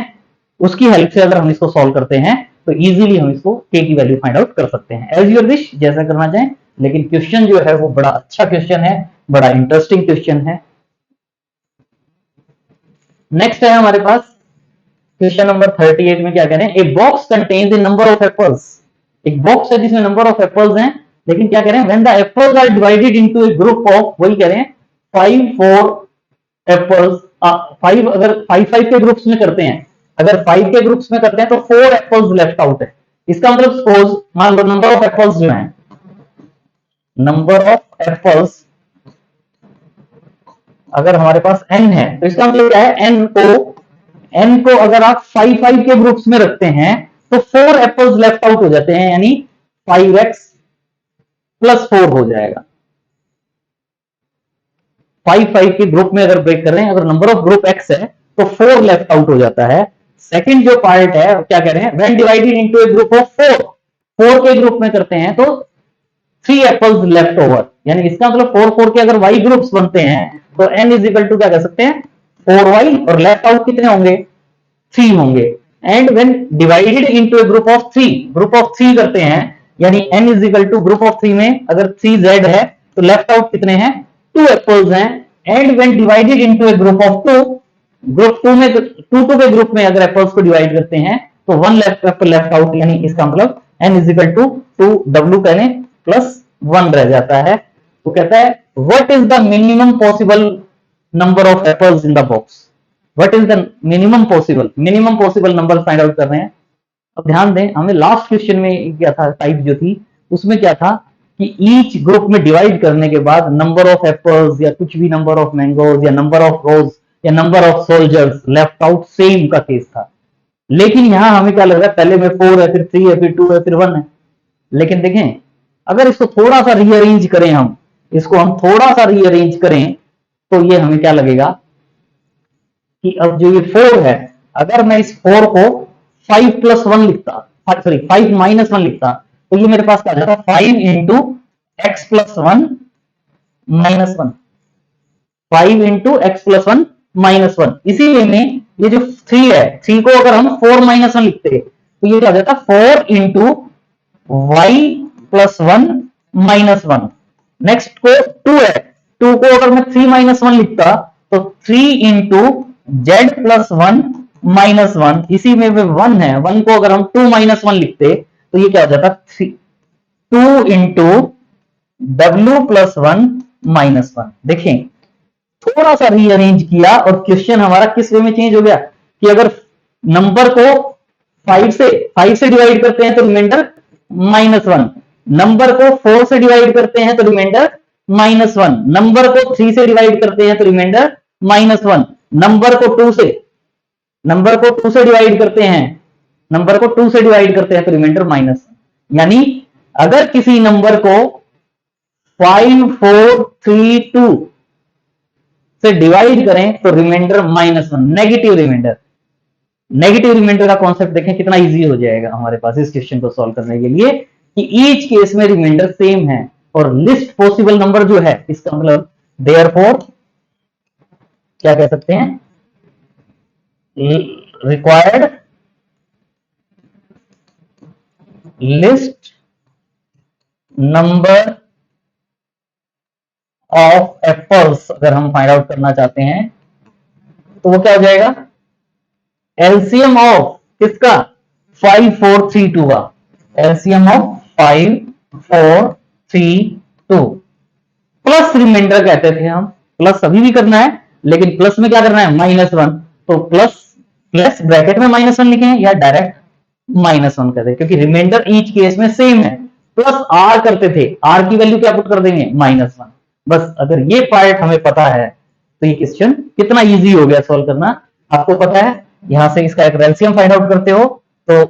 उसकी हेल्प से अगर हम इसको सॉल्व करते हैं तो इजीली हम इसको के की वैल्यू फाइंड आउट कर सकते हैं। एज योर विश, जैसा करना चाहें। लेकिन क्वेश्चन जो है वो बड़ा अच्छा क्वेश्चन है, बड़ा इंटरेस्टिंग क्वेश्चन है। नेक्स्ट है हमारे पास क्वेश्चन नंबर 38 में क्या कह रहे हैं, a box contains A number of apples. एक बॉक्स है जिसमें नंबर ऑफ एप्पल्स हैं, लेकिन क्या कह रहे हैं, when the apples are divided into a group of, वही कह रहे हैं 5 4 एप्पल्स, 5 अगर 5 5 के ग्रुप्स में करते हैं, अगर 5 के ग्रुप्स में करते हैं तो 4 एप्पल्स लेफ्ट आउट है। इसका मतलब सपोज मान लो नंबर ऑफ एप्पल्स जो है, नंबर ऑफ एप्पल्स अगर हमारे पास n है तो इसका मतलब क्या है, n को अगर आप 5 5 के ग्रुप्स में रखते हैं तो 4 एप्पल्स लेफ्ट आउट हो जाते हैं, यानी 5x प्लस 4 हो जाएगा। 5 5 के ग्रुप में अगर ब्रेक कर रहे हैं, अगर नंबर ऑफ ग्रुप x है तो 4 लेफ्ट आउट हो जाता है। सेकंड जो पार्ट है क्या कह रहे हैं, when divided into a group of 4, 4 के ग्रुप में करते हैं तो 3 एप्पल्स लेफ्ट ओवर, यानी इसका मतलब 4 के अगर y ग्रुप्स बनते हैं तो n इज इक्वल टू क्या कह सकते हैं 4y, और लेफ्ट आउट कितने होंगे 3 होंगे। And when divided into a group of 3 करते हैं, यानी n is equal to group of 3 में अगर 3z है तो लेफ्ट आउट कितने हैं 2 एप्पल्स हैं। And when divided into a group of 2, group 2 में 2 के ग्रुप में अगर एप्पल्स को डिवाइड करते हैं तो 1 लेफ्ट आउट, यानी इसका मतलब n is equal to 2w कहने प्लस 1 रह जाता है। तो कहता है what is the minimum possible number of apples in the box, what is the minimum possible number find out कर रहे हैं। अब ध्यान दें, हमें लास्ट क्वेश्चन में क्या था, टाइप जो थी उसमें क्या था कि ईच ग्रुप में डिवाइड करने के बाद नंबर ऑफ एप्पल्स या कुछ भी नंबर ऑफ मैंगोज या नंबर ऑफ रोज या number of soldiers left out same का केस था। लेकिन यहां हमें क्या लग रहा है, पहले में 4 है, फिर 3 है, फिर 2 है, फिर 1 है। लेकिन देखें अगर इसको थोड़ा सा रीअरेंज करें, हम इसको हम थोड़ा सा रीअरेंज करें तो ये हमें क्या लगेगा कि अब जो ये 4 है, अगर मैं इस 4 को 5 प्लस 1 लिखता, सॉरी 5 माइनस 1 लिखता, तो ये मेरे पास क्या जाता 5 into x plus 1 minus 1, 5 into x plus 1 minus 1। इसी वे में ये जो 3 है, 3 को अगर हम 4 माइनस 1 लिखते तो ये क्या हो जाता 4 into y plus 1 minus 1। Next को 2 है, 2 को अगर मैं 3 माइनस 1 लिखता तो 3 इंटू जेड प्लस 1 माइनस 1। इसी में 1 है, 1 को अगर हम 2 माइनस 1 लिखते तो ये क्या हो जाता 2 इंटू डब्ल्यू प्लस 1 माइनस 1। देखें थोड़ा सा रीअरेंज किया और क्वेश्चन हमारा किस वे में चेंज हो गया कि अगर नंबर को 5 से डिवाइड करते हैं तो रिमाइंडर -1, नंबर को 4 से डिवाइड करते हैं तो रिमाइंडर -1, नंबर को 3 से डिवाइड करते हैं तो रिमाइंडर -1, नंबर को 2 से डिवाइड करते हैं तो रिमाइंडर -1। यानी अगर किसी नंबर को 5 4 3 2 से डिवाइड करें तो रिमाइंडर -1, नेगेटिव रिमाइंडर का कॉन्सेप्ट देखें कितना इजी हो जाएगा हमारे पास इस क्वेश्चन को सॉल्व करने के लिए कि ईच केस में रिमाइंडर सेम है और लिस्ट पॉसिबल नंबर जो है, इसका मतलब देयरफॉर क्या कह सकते हैं, required list number of apples अगर हम फाइंड आउट करना चाहते हैं तो वो क्या हो जाएगा, एलसीएम ऑफ किसका 5 4 3 2 का, एलसीएम ऑफ 5 4 3 2 प्लस रिमाइंडर कहते थे हम, प्लस अभी भी करना है लेकिन प्लस में क्या करना है -1, तो प्लस ब्रैकेट में -1 लिखे या डायरेक्ट -1 कर दे, क्योंकि रिमाइंडर ईच केस में सेम है। प्लस आर करते थे, आर की वैल्यू क्या पुट कर देंगे -1। बस अगर ये पार्ट हमें पता है तो ये क्वेश्चन कितना इजी हो गया सॉल्व करना। आपको पता है यहां से इसका एक एलसीएम फाइंड आउट करते हो तो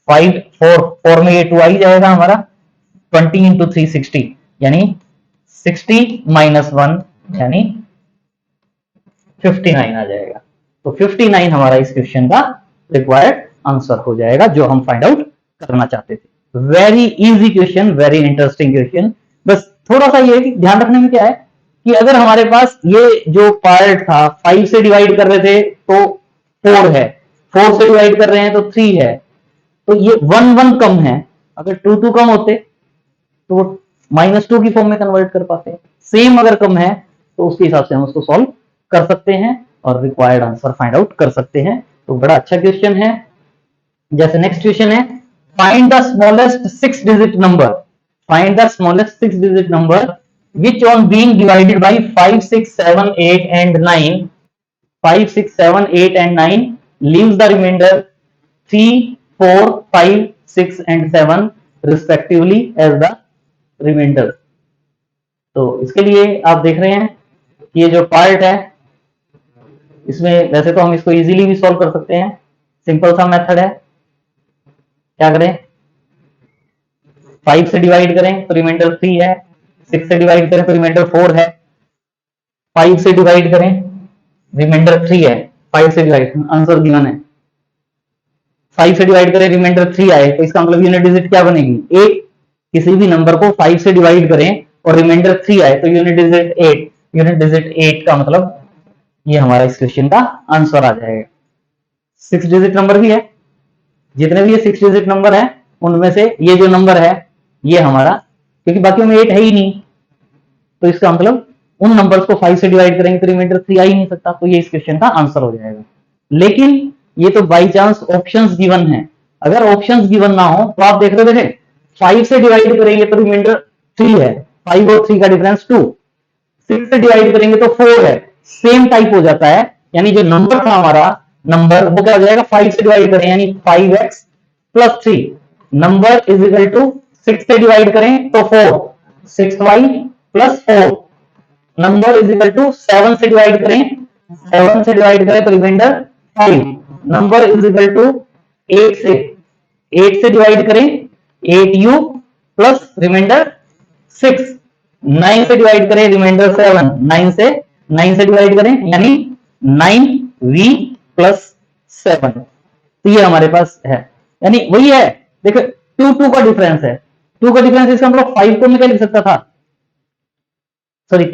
5 4 में ये 2 आ ही जाएगा हमारा, 20 इंटू 3 60, यानी 60 -1 यानी 59 आ जाएगा। तो 59 हमारा इस क्वेश्चन का रिक्वायर्ड आंसर हो जाएगा जो हम फाइंड आउट करना चाहते थे। Very easy question, very interesting question. बस थोड़ा सा ये ध्यान रखने में क्या है कि अगर हमारे पास ये जो पार्ट था 5 से डिवाइड कर रहे थे तो 4 है, 4 से डिवाइड कर रहे हैं तो 3 है, तो ये 1 1 कम है, अगर 2 2 कम होते तो वो -2 की फॉर्म में कन्वर्ट कर पाते। सेम अगर कम है तो उसके हिसाब से हम उसको सॉल्व कर सकते हैं और रिक्वायर्ड आंसर फाइंड आउट कर सकते हैं। तो बड़ा अच्छा क्वेश्चन है। जैसे नेक्स्ट क्वेश्चन है, find the smallest 6 digit number, find the smallest 6 digit number which on being divided by 5 6 7 8 and 9 5 6 7 8 and 9 leaves the remainder 3 4 5 6 and 7 respectively as the remainder। तो इसके लिए आप देख रहे हैं कि ये जो पार्ट है इसमें वैसे तो हम इसको इजीली भी सॉल्व कर सकते हैं, सिंपल सा मेथड है। क्या करें, 5 से डिवाइड करें तो रिमाइंडर 3 है, 6 से डिवाइड करें तो रिमाइंडर 4 है, 5 से डिवाइड करें रिमाइंडर 3 है, 5 से डिवाइड आंसर गिवन है। 5 से डिवाइड करें रिमाइंडर 3 आए, तो इसका मतलब यूनिट डिजिट क्या बनेगी 8। किसी भी नंबर को 5 से डिवाइड करें और रिमाइंडर 3 आए तो यूनिट डिजिट 8, यूनिट डिजिट 8 का मतलब ये हमारा इस क्वेश्चन का आंसर आ जाएगा। 6 डिजिट नंबर भी है, जितने भी ये 6 डिजिट नंबर है उनमें से ये जो नंबर है ये हमारा, क्योंकि बाकी में 8 है ही नहीं, तो इसका मतलब उन नंबर्स को 5 से डिवाइड करेंगे तो रिमाइंडर 3 आ ही नहीं सकता, तो ये इस क्वेश्चन का आंसर हो जाएगा। लेकिन ये तो बाई चांस ऑप्शंस गिवन है, अगर ऑप्शंस गिवन ना हो तो आप देख रहे हो, देखें 5 से डिवाइड करेंगे तो रिमाइंडर 3 है, 5 और 3 का डिफरेंस 2, 6 से डिवाइड करेंगे तो 4 है, सेम टाइप हो जाता है। यानी जो नंबर था हमारा, नंबर वो क्या हो जाएगा 5 से डिवाइड करें यानी 5x plus 3, number is equal to 6 से डिवाइड करें तो 4, 6y plus 4, number is equal to 7 से डिवाइड करें, 7 से डिवाइड करें तो reminder 5, number is equal to 8 से डिवाइड करें 8u प्लस रिमाइंडर 6, 9 से डिवाइड करें रिमाइंडर 7, 9 से डिवाइड करें यानी 9v प्लस 7, तो ये हमारे पास है। यानी वही है, देखो 2 का डिफरेंस है, 2 का डिफरेंस, इसका मतलब 5 को मैं क्या लिख सकता था, सॉरी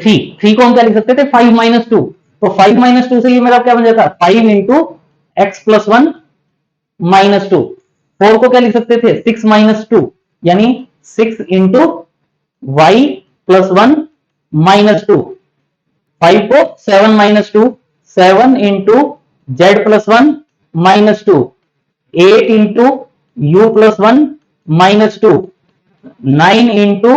3 को हम क्या लिख सकते थे 5 माइनस 2, तो 5 माइनस 2 से ये मेरा क्या बन जाता 5 इंटू एक्स प्लस 1 माइनस 2, 4 को क्या लिख सकते थे 6 माइनस 2 यानी 6 इंटू वाई प्लस 1 माइनस 2, 5 को 7 minus 2, 7 into z plus 1 minus 2, 8 into u plus 1 minus 2, 9 into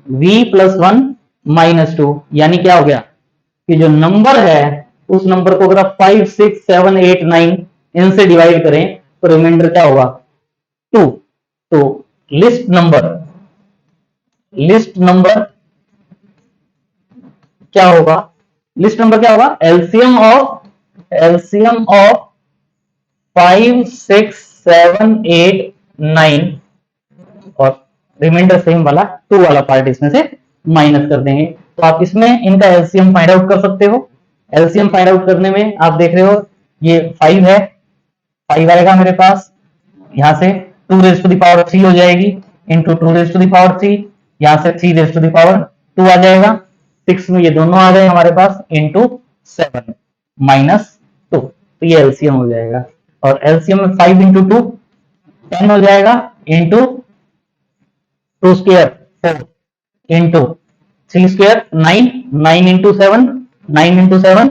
v plus 1 minus 2, यानी क्या हो गया कि जो नंबर है उस नंबर को अगर आप 5, 6, 7, 8, 9 इनसे डिवाइड करें तो रिमाइंडर क्या होगा 2। तो लिस्ट नंबर क्या होगा, लिस्ट नंबर क्या होगा एलसीएम ऑफ 5, 6, 7, 8, 9 और रिमाइंडर सेम वाला 2 वाला पार्ट इसमें से माइनस कर देंगे, तो आप इसमें इनका एलसीएम फाइंड आउट कर सकते हो। एलसीएम फाइंड आउट करने में आप देख रहे हो ये 5 है, 5 आएगा मेरे पास, यहां से 2 रेज टू द पावर 3 हो जाएगी into 2 raise to the power 3, यहां से 3 रेज टू द पावर 2 आ जाएगा, 6 में ये दोनों आ गए हमारे पास इंटू 7 माइनस 2, तो ये एलसीएम हो जाएगा। और एलसीएम में 5 इंटू 2 10 हो जाएगा into 2 square 4 into 3 square 9, 9 into 7, 9 into 7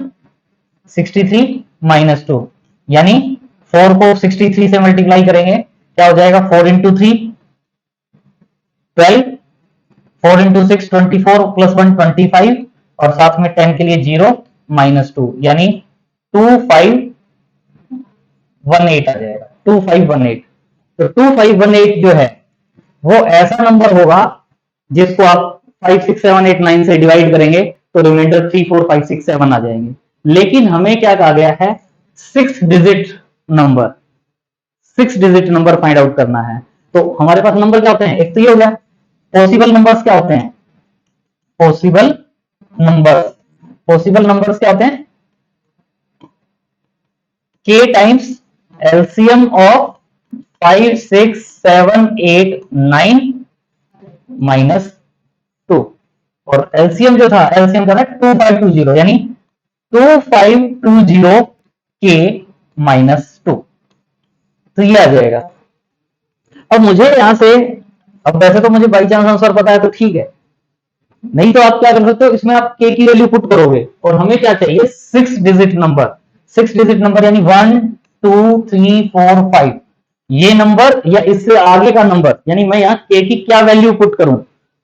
63 minus 2, यानी 4 को 63 से मल्टीप्लाई करेंगे क्या हो जाएगा 4 इंटू 3 12, 4 इंटू 6 24 प्लस 1 25 और साथ में 10 के लिए 0 माइनस 2, यानी 2518 आ जाएगा 2518। तो 2518 जो है वो ऐसा नंबर होगा जिसको आप 5, 6, 7, 8, 9 से डिवाइड करेंगे तो रिमाइंडर 3, 4, 5, 6, 7 आ जाएंगे। लेकिन हमें क्या कहा गया है 6 डिजिट नंबर फाइंड आउट करना है। तो हमारे पास नंबर क्या होते हैं, एक तो ये हो गया पॉसिबल नंबर्स क्या होते हैं, पॉसिबल नंबर्स क्या होते हैं k times LCM of 5, 6, 7, 8, 9 minus 2, और एलसीएम जो था एलसीएम था 2520 यानी 2520 k माइनस 2, तो ये आ जाएगा। अब मुझे यहां से, अब वैसे तो मुझे बाई चांस आंसर पता है तो ठीक है, नहीं तो आप क्या कर सकते हो इसमें आप k की वैल्यू पुट करोगे, और हमें क्या चाहिए 6 डिजिट नंबर यानी 1, 2, 3, 4, 5 ये नंबर या इससे आगे का नंबर, यानी मैं यहाँ k की क्या वैल्यू पुट करूं,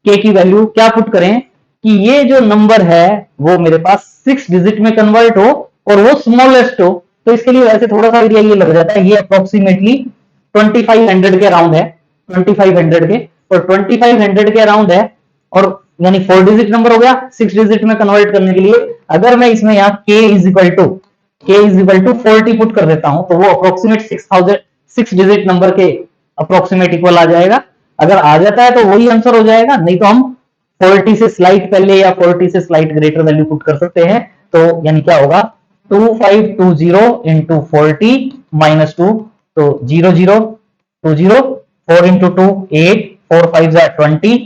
k की वैल्यू क्या पुट करें कि ये जो नंबर है वो मेरे पास 6 डिजिट में कन्वर्ट हो और वो स्मॉलेस्ट हो। तो इसके लिए वैसे थोड़ा सा एरिया ये लग जाता है, ये अप्रोक्सीमेटली 2500 के अराउंड है, 2500 के, और 2500 के अराउंड है, और यानी 4 डिजिट नंबर हो गया 6 डिजिट में कन्वर्ट करने के लिए अगर मैं इसमें यहाँ k is equal to 40 put कर देता हूं तो वो अप्रोक्सीमेट 6 डिजिट नंबर के अप्रोक्सीमेट इक्वल आ जाएगा। अगर आ जाता है तो वही आंसर हो जाएगा, नहीं तो हम 40 से स्लाइट पहले या 40 से स्लाइट ग्रेटर वैल्यू पुट कर सकते हैं। तो यानी क्या होगा 2520 इंटू 40 माइनस 2 तो 0 0 2 0, 4 into 2 8, 4 5 20,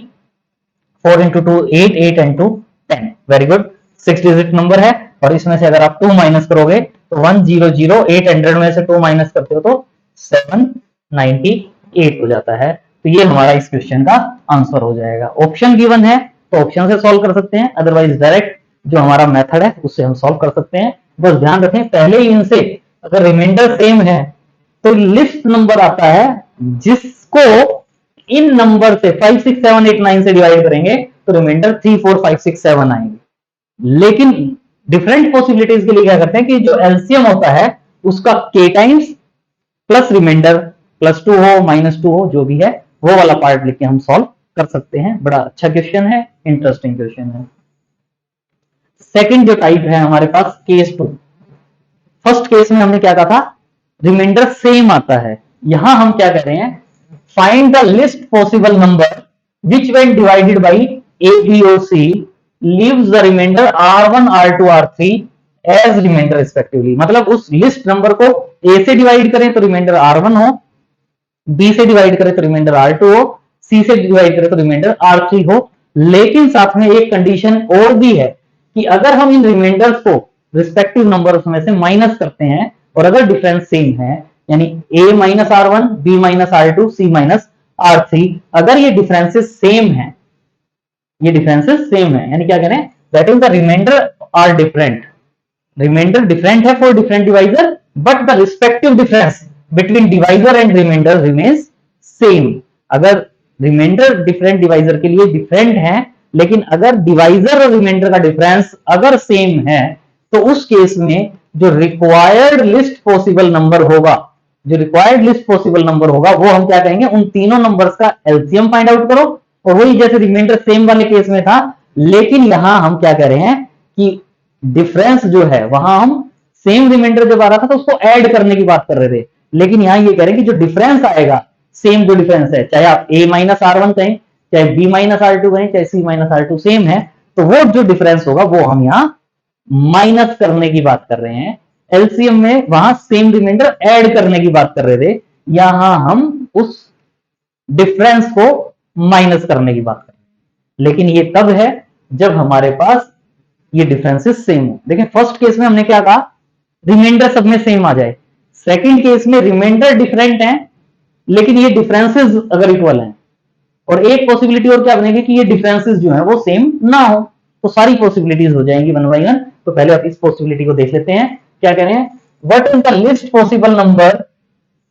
4 into 2 8, 8 and 2 10। Very good, 6 digit number है और इसमें से अगर आप 2 माइनस करोगे तो 1 0 0, 800 में से 2 माइनस करते हो तो 798 हो जाता है। तो ये हमारा इस क्वेश्चन का आंसर हो जाएगा। ऑप्शन गिवन है तो ऑप्शन से सॉल्व कर सकते हैं, अदरवाइज डायरेक्ट जो हमारा मेथड है उससे हम सॉल्व कर सकते हैं। बस ध्यान रखें पहले ही इनसे अगर रिमाइंडर सेम है तो लिस्ट नंबर आता है जिसको इन नंबर से 5 6 7 8 9 से डिवाइड करेंगे तो रिमाइंडर 3 4 5 6 7 आएंगे। लेकिन डिफरेंट पॉसिबिलिटीज के लिए क्या करते हैं कि जो एलसीएम होता है उसका k times plus reminder plus 2 हो माइनस 2 हो जो भी है वो वाला पार्ट लेके हम सॉल्व कर सकते हैं। बड़ा अच्छा क्वेश्चन है, इंटरेस्टिंग क्वेश्चन है। सेकंड जो टाइप है हमारे पास केस 2। फर्स्ट केस में हमने क्या कहा था, रिमाइंडर सेम आता है। यहां हम क्या कर रहे हैं, find the list possible number which when divided by A B और C leaves the reminder r1 r2 r3 as remainder respectively. मतलब उस लिस्ट नंबर को ए से डिवाइड करें तो रिमाइंडर r1 हो, बी से डिवाइड करें तो रिमाइंडर r2 हो, सी से डिवाइड करें तो रिमाइंडर r3 हो। लेकिन साथ में एक कंडीशन और भी है कि अगर हम इन रिमाइंडर्स को रिस्पेक्टिव नंबर्स में से माइनस करते हैं और अगर डिफरेंस सेम है, यानी a minus r1, b minus r2, c minus r3, अगर ये डिफरेंसेस सेम है, ये डिफरेंसेस सेम है, यानी क्या करें, that is the reminder are different. Remainder different है for different divisor but the respective difference between divisor and remainder remains same. अगर रिमाइंडर डिफरेंट डिवाइजर के लिए डिफरेंट है लेकिन अगर डिवाइजर और रिमाइंडर का डिफरेंस अगर सेम है तो उस केस में जो रिक्वायर्ड लिस्ट पॉसिबल नंबर होगा, जो रिक्वायर्ड लिस्ट पॉसिबल नंबर होगा वो हम क्या कहेंगे, उन तीनों नंबर्स का एलसीएम फाइंड आउट करो। और वही जैसे रिमाइंडर सेम वाले केस में था, लेकिन यहां हम क्या कह रहे हैं कि डिफरेंस जो है वहां हम सेम रिमाइंडर जब आ रहा था तो उसको ऐड करने की बात कर रहे थे, लेकिन यहां ये कह रहे हैं कि जो डिफरेंस आएगा, सेम जो डिफरेंस है, चाहे आप a माइनस r1 कहें, चाहे b माइनस r2 कहें, चाहे c माइनस r2 सेम है, तो वो जो डिफरेंस होगा वो हम यहां माइनस करने की बात कर रहे हैं। एलसीएम में वहां सेम रिमाइंडर ऐड करने की बात कर रहे थे, यहां हम उस डिफरेंस को माइनस करने की बात कर रहे हैं। लेकिन ये तब है जब हमारे पास ये डिफरेंसेस सेम हो। देखिए फर्स्ट केस में हमने क्या कहा, रिमाइंडर सब में सेम आ जाए। सेकंड केस में रिमाइंडर डिफरेंट है लेकिन ये डिफरेंसेस अगर इक्वल हैं, और एक पॉसिबिलिटी और क्या बनेगी कि ये डिफरेंसेस जो है वो सेम ना हो, तो सारी पॉसिबिलिटीज हो जाएंगी वन बाय वन। तो पहले आप इस पॉसिबिलिटी को देख लेते हैं। क्या कह रहे हैं, what is the list possible number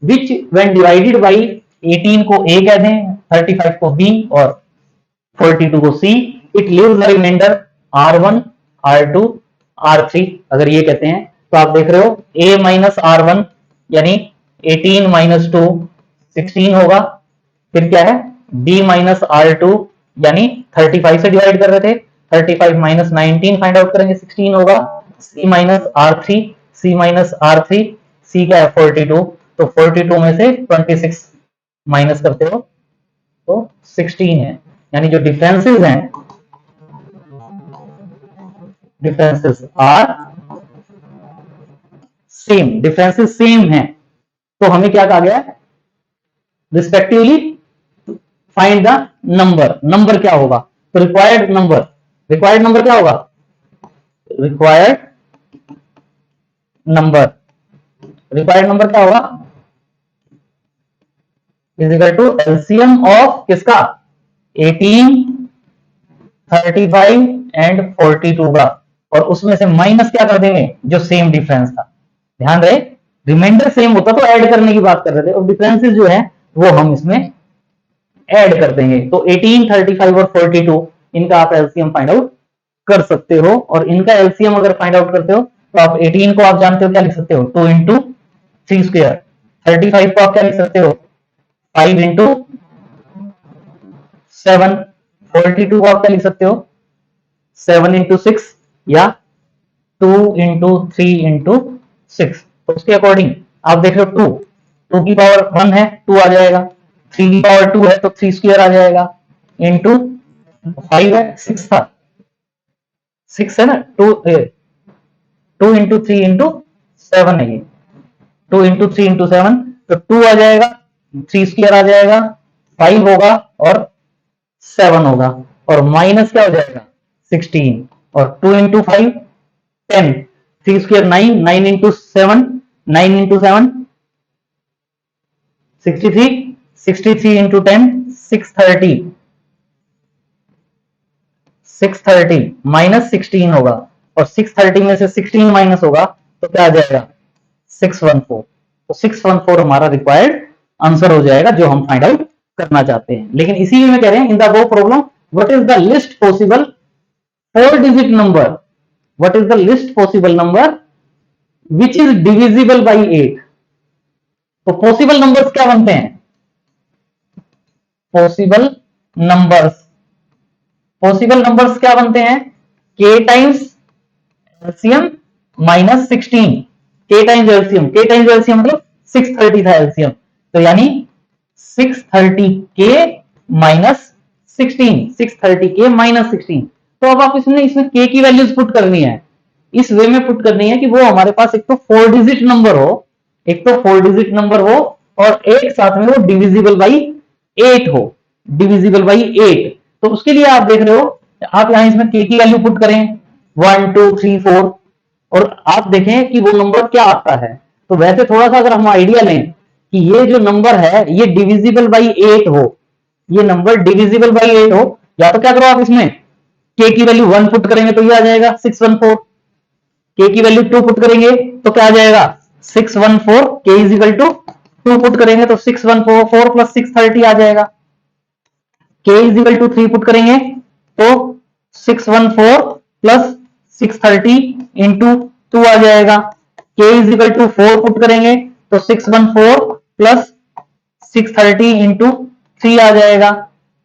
which when divided bye 18 को a कह दें, 35 को b और 42 को c, it leaves the reminder r1 r2 r3। अगर ये कहते हैं तो आप देख रहे हो a माइनस r1 यानी 18 माइनस 2 16 होगा। फिर क्या है, b माइनस r2 यानी 35 से डिवाइड कर रहे थे, 35 माइनस 19 फाइंड आउट करेंगे 16 होगा। c minus r3, c minus r3, c क्या है 42, तो 42 में से 26 माइनस करते हो तो 16 है। यानी जो डिफरेंसेस हैं, differences are same, differences same हैं, तो हमें क्या कहा गया, respectively find the number. Number क्या होगा, तो रिक्वायर्ड नंबर, रिक्वायर्ड नंबर क्या होगा, रिक्वायर्ड नंबर, रिक्वायर्ड नंबर क्या होगा, is equal to LCM of किसका, 18, 35 एंड 42 का, और उसमें से माइनस क्या कर देंगे, जो सेम डिफरेंस था। ध्यान रहे रिमाइंडर सेम होता तो ऐड करने की बात कर रहे थे, और डिफरेंसेस जो है वो हम इसमें ऐड कर देंगे। तो 18, 35 और 42 इनका आप एलसीएम फाइंड आउट कर सकते हो, और इनका एलसीएम अगर फाइंड आउट करते हो तो आप 18 को आप जानते हो क्या लिख सकते हो, 2 इंटू 3 स्क्वायर। 35 को आप क्या लिख सकते हो, 5 इंटू 7। 42 को आप क्या लिख सकते हो, 7 इंटू 6 या 2 इंटू 3 इंटू 6। तो उसके अकॉर्डिंग आप देख रहे हो 2 की पावर 1 है 2 आ जाएगा, 3 की पावर 2 है तो 3 स्क्वायर आ जाएगा, इंटू 5 है 6 था, 6 है ना, 2 इंटू 3 इंटू 7 है ये, 2 इंटू 3 इंटू 7 तो 2 आ जाएगा, 3 स्क्वायर आ जाएगा, 5 होगा और 7 होगा, और माइनस क्या हो जाएगा 16, और 2 into 5 10, 3 square 9, 9 into 7, 9 into 7 63, 63 into 10 630, 630 minus 16 होगा, और 630 में से 16 माइनस होगा तो क्या आ जाएगा 614। तो 614 हमारा रिक्वायर्ड आंसर हो जाएगा जो हम फाइंड आउट करना चाहते हैं। लेकिन इसी में कह रहे हैं इन द वो problem what is the list possible 4 digit number, what is the list possible number which is divisible by 8। तो पॉसिबल नंबर्स क्या बनते हैं, पॉसिबल नंबर्स, पॉसिबल नंबर्स क्या बनते हैं, k times LCM minus 16, k times LCM, k times LCM मतलब 630 था LCM, तो यानी 630k माइनस 16, 630k माइनस 16। तो अब आप इसमें k की वैल्यूज पुट करनी है, इस वे में पुट करनी है कि वो हमारे पास एक तो 4 डिजिट नंबर हो, एक तो 4 डिजिट नंबर हो, और एक साथ में वो डिविजिबल बाई 8 हो, डिविजिबल बाई 8। तो उसके लिए आप देख रहे हो आप यहां इसमें k की वैल्यू पुट करें 1 2 3 4, और आप देखें कि वो नंबर क्या आता है। तो वैसे थोड़ा सा अगर हम आइडिया लें कि ये जो नंबर है ये डिविजिबल बाई 8 हो, ये नंबर डिविजिबल बाई 8 हो, या तो क्या करो आप इसमें k की वैल्यू 1 पुट करेंगे तो ये आ जाएगा 614, k की वैल्यू 2 पुट करेंगे तो क्या आ जाएगा 614, k is equal to 2 put करेंगे तो 614 प्लस 630 आ जाएगा, k is equal to 3 put करेंगे तो 614 प्लस 630 इंटू 2 आ जाएगा, k is equal to 4 put करेंगे तो 614 प्लस 630 इंटू 3 आ जाएगा।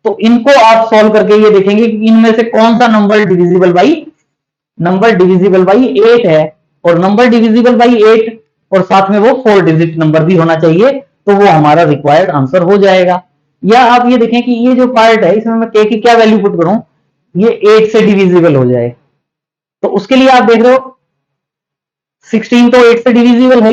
तो इनको आप सॉल्व करके ये देखेंगे कि इनमें से कौन सा नंबर डिविजिबल बाई 8 है, और नंबर डिविजिबल बाई 8 और साथ में वो 4 डिजिट नंबर भी होना चाहिए, तो वो हमारा रिक्वायर्ड आंसर हो जाएगा। या आप ये देखें कि ये जो पार्ट है इसमें मैं k की क्या वैल्यू पुट करूं, ये 8 से डिविजिबल हो जाए, तो उसके लिए आप देख रहे हो 16 तो 8 से डिविजिबल है,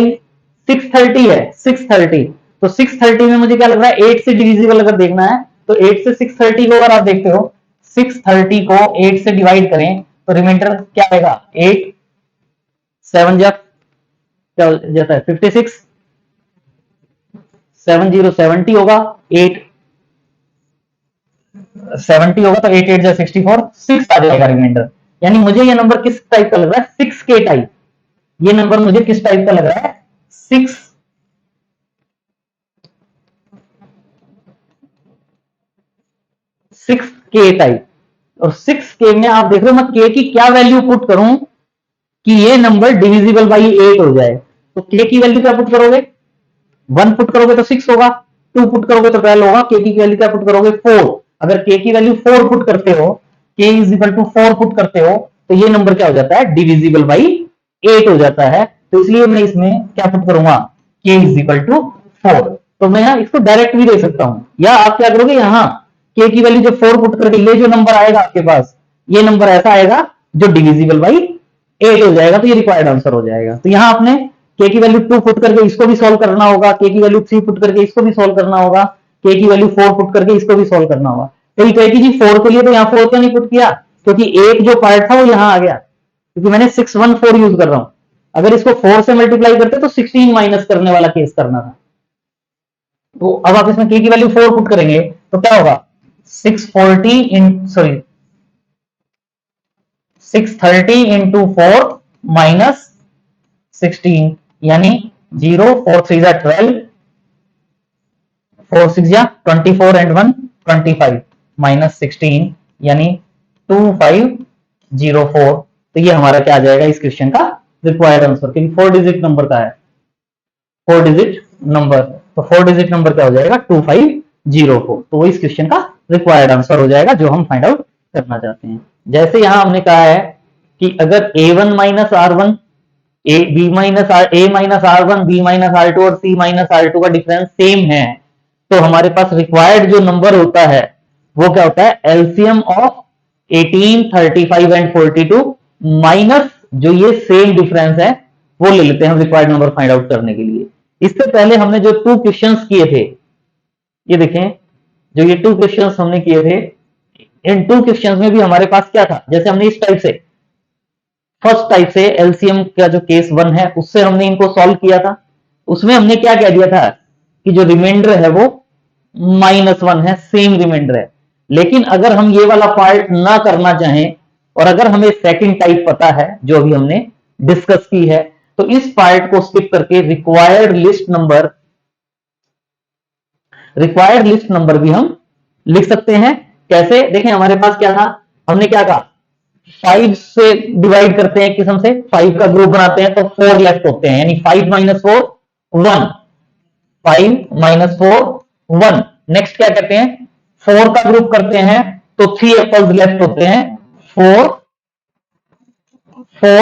630 है 630, तो 630 में मुझे क्या लग रहा है 8 से डिविजिबल अगर देखना है तो 8 से 630 को अगर आप देखते हो 630 को 8 से डिवाइड करें तो रिमाइंडर क्या आएगा 8, 7 जा क्या जाता है 56, 70 होगा, 8 70 होगा तो 8 8 जा 64, 6 आ जाएगा रिमाइंडर। यानी मुझे ये नंबर किस टाइप का लग रहा है 6k टाइप, ये नंबर मुझे किस टाइप का लग रहा है 6k टाइप। और 6k में आप देख रहे हो मैं k की क्या वैल्यू पुट करूं कि ये नंबर डिविजिबल बाई 8 हो जाए, तो k की वैल्यू क्या पुट करोगे 1 पुट करोगे तो 6 होगा, 2 पुट करोगे तो 12 होगा, k की वैल्यू क्या पुट करोगे 4, अगर k की वैल्यू 4 पुट करते हो, k is equal to 4 put करते हो तो ये नंबर क्या हो जाता है डिविजिबल बाई 8 हो जाता है। तो इसलिए मैं इसमें क्या पुट करूंगा k इज इक्वल टू 4। तो मैं यहाँ इसको डायरेक्ट भी दे सकता हूं, या आप क्या करोगे यहाँ k की वैल्यू जब 4 पुट करके ये जो नंबर आएगा आपके पास, ये नंबर ऐसा आएगा जो डिविजिबल बाई 8 हो जाएगा, तो ये रिक्वायर्ड आंसर हो जाएगा। तो यहाँ आपने k की वैल्यू 2 पुट करके इसको भी सॉल्व करना होगा, k की वैल्यू 3 पुट करके इसको भी सॉल्व करना होगा, k की वैल्यू 4 पुट करके इसको भी सॉल्व करना होगा। कहीं कहेगी जी 4 के लिए तो यहाँ 4 तो नहीं पुट किया क्योंकि एक जो पार्ट था वो यहाँ आ गया, क्योंकि मैंने 614 यूज कर रहा हूं, अगर इसको 4 से मल्टीप्लाई करते तो 16 माइनस करने वाला केस करना था। तो अब आप इसमें k की वैल्यू 4 पुट करेंगे तो क्या होगा 630 इंटू 4 माइनस 16, यानी 0 4 3 जा 12, 4 6 जा 24 एंड 1 25 माइनस 16 यानी 2504। तो ये हमारा क्या आ जाएगा इस क्वेश्चन का रिक्वायर्ड आंसर, क्योंकि 4 डिजिट नंबर का है, 4 डिजिट नंबर, तो 4 डिजिट नंबर क्या हो जाएगा 2504। तो वो इस क्वेश्चन का रिक्वायर्ड आंसर हो जाएगा जो हम फाइंड आउट करना चाहते हैं। जैसे यहां हमने कहा है कि अगर a1 minus r1 b minus a minus r1 b minus r2 और c माइनस r2 का डिफरेंस सेम है, तो हमारे पास रिक्वायर्ड जो नंबर होता है वो क्या होता है एलसीएम ऑफ 18 35 एंड 42 माइनस जो ये सेम डिफरेंस है वो ले लेते हैं हम रिक्वायर्ड नंबर फाइंड आउट करने के लिए। इससे पहले हमने जो 2 क्वेश्चंस किए थे, ये देखें, जो ये 2 क्वेश्चंस हमने किए थे, इन 2 क्वेश्चंस में भी हमारे पास क्या था, जैसे हमने इस टाइप से, फर्स्ट टाइप से एलसीएम का जो केस 1 है उससे हमने इनको सॉल्व किया था। उसमें हमने क्या कह दिया था कि जो रिमाइंडर है वो -1 है, सेम रिमाइंडर है। लेकिन अगर हम ये वाला पार्ट ना करना चाहें और अगर हमें सेकंड टाइप पता है जो अभी हमने डिस्कस की है, तो इस पार्ट को स्किप करके रिक्वायर्ड लिस्ट नंबर भी हम लिख सकते हैं। कैसे, देखें हमारे पास क्या था, हमने क्या कहा, 5 से डिवाइड करते हैं, किस्म से 5 का ग्रुप बनाते हैं तो 4 लेफ्ट होते हैं, यानी 5 - 4 1, 5 - 4 1। नेक्स्ट क्या कहते हैं, 4 का ग्रुप करते हैं तो 3 एप्पल्स लेफ्ट होते हैं, 4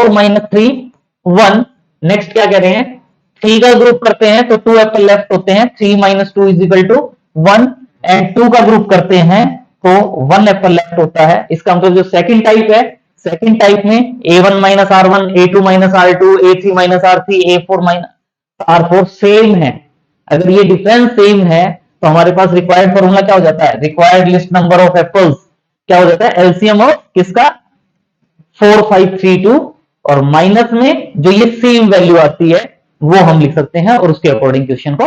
-3 1। नेक्स्ट क्या कह रहे हैं, 3 का ग्रुप करते हैं तो 2 एप्पल लेफ्ट होते हैं, 3 - 2 = 1। एंड 2 का ग्रुप करते हैं तो 1 एप्पल लेफ्ट होता है। इसका मतलब जो सेकंड टाइप है, सेकंड टाइप में A1 - R1, A2 - R2, A3 - R3, A4 - R4 same है। अगर ये डिफरेंस सेम है तो हमारे पास रिक्वायर्ड फॉर्मूला क्या हो जाता है, required list number of apples क्या हो जाता है, एलसीएम ऑफ किसका, 4 5 3 2, और माइनस में जो ये सेम वैल्यू आती है वो हम लिख सकते हैं और उसके अकॉर्डिंग क्वेश्चन को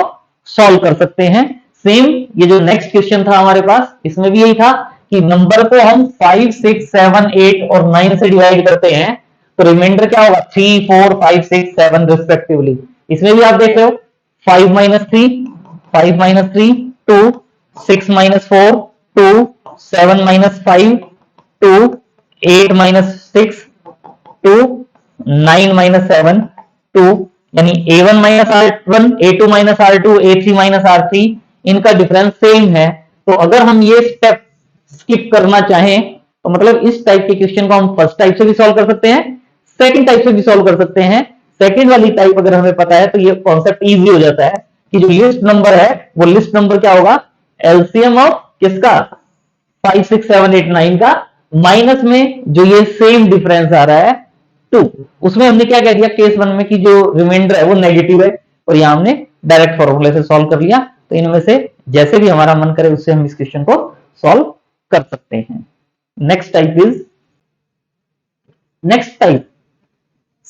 सॉल्व कर सकते हैं। सेम ये जो नेक्स्ट क्वेश्चन था हमारे पास, इसमें भी यही था कि नंबर को हम 5 6 7 8 और 9 से डिवाइड करते हैं तो रिमाइंडर क्या होगा, 3 4 5 6 7 रिस्पेक्टिवली। इसमें भी आप देख रहे हो 5 - 3 2, 6 - 4 2, 7 - 5 2, 8 - 6 2, 9 - 7 2, यानी A1 - R1, A2 - R2, A3 - R3 इनका डिफरेंस सेम है। तो अगर हम ये स्टेप स्किप करना चाहें तो मतलब इस टाइप के क्वेश्चन को हम फर्स्ट टाइप से भी सॉल्व कर सकते हैं, सेकंड टाइप से भी सॉल्व कर सकते हैं। सेकंड वाली टाइप अगर हमें पता है तो ये कॉन्सेप्ट इजी हो जाता है कि जो लिस्ट नंबर है वो लिस्ट नंबर क्या होगा, एलसीएम ऑफ किसका, 5 6 7 8 9 का, माइनस में जो ये सेम डिफरेंस आ रहा है 2। उसमें हमने क्या कह दिया केस 1 में कि जो रिमाइंडर है वो नेगेटिव है, और यहां हमने डायरेक्ट फॉर्मूले से सॉल्व कर लिया। तो इनमें से जैसे भी हमारा मन करे उससे हम इस क्वेश्चन को सॉल्व कर सकते हैं। नेक्स्ट टाइप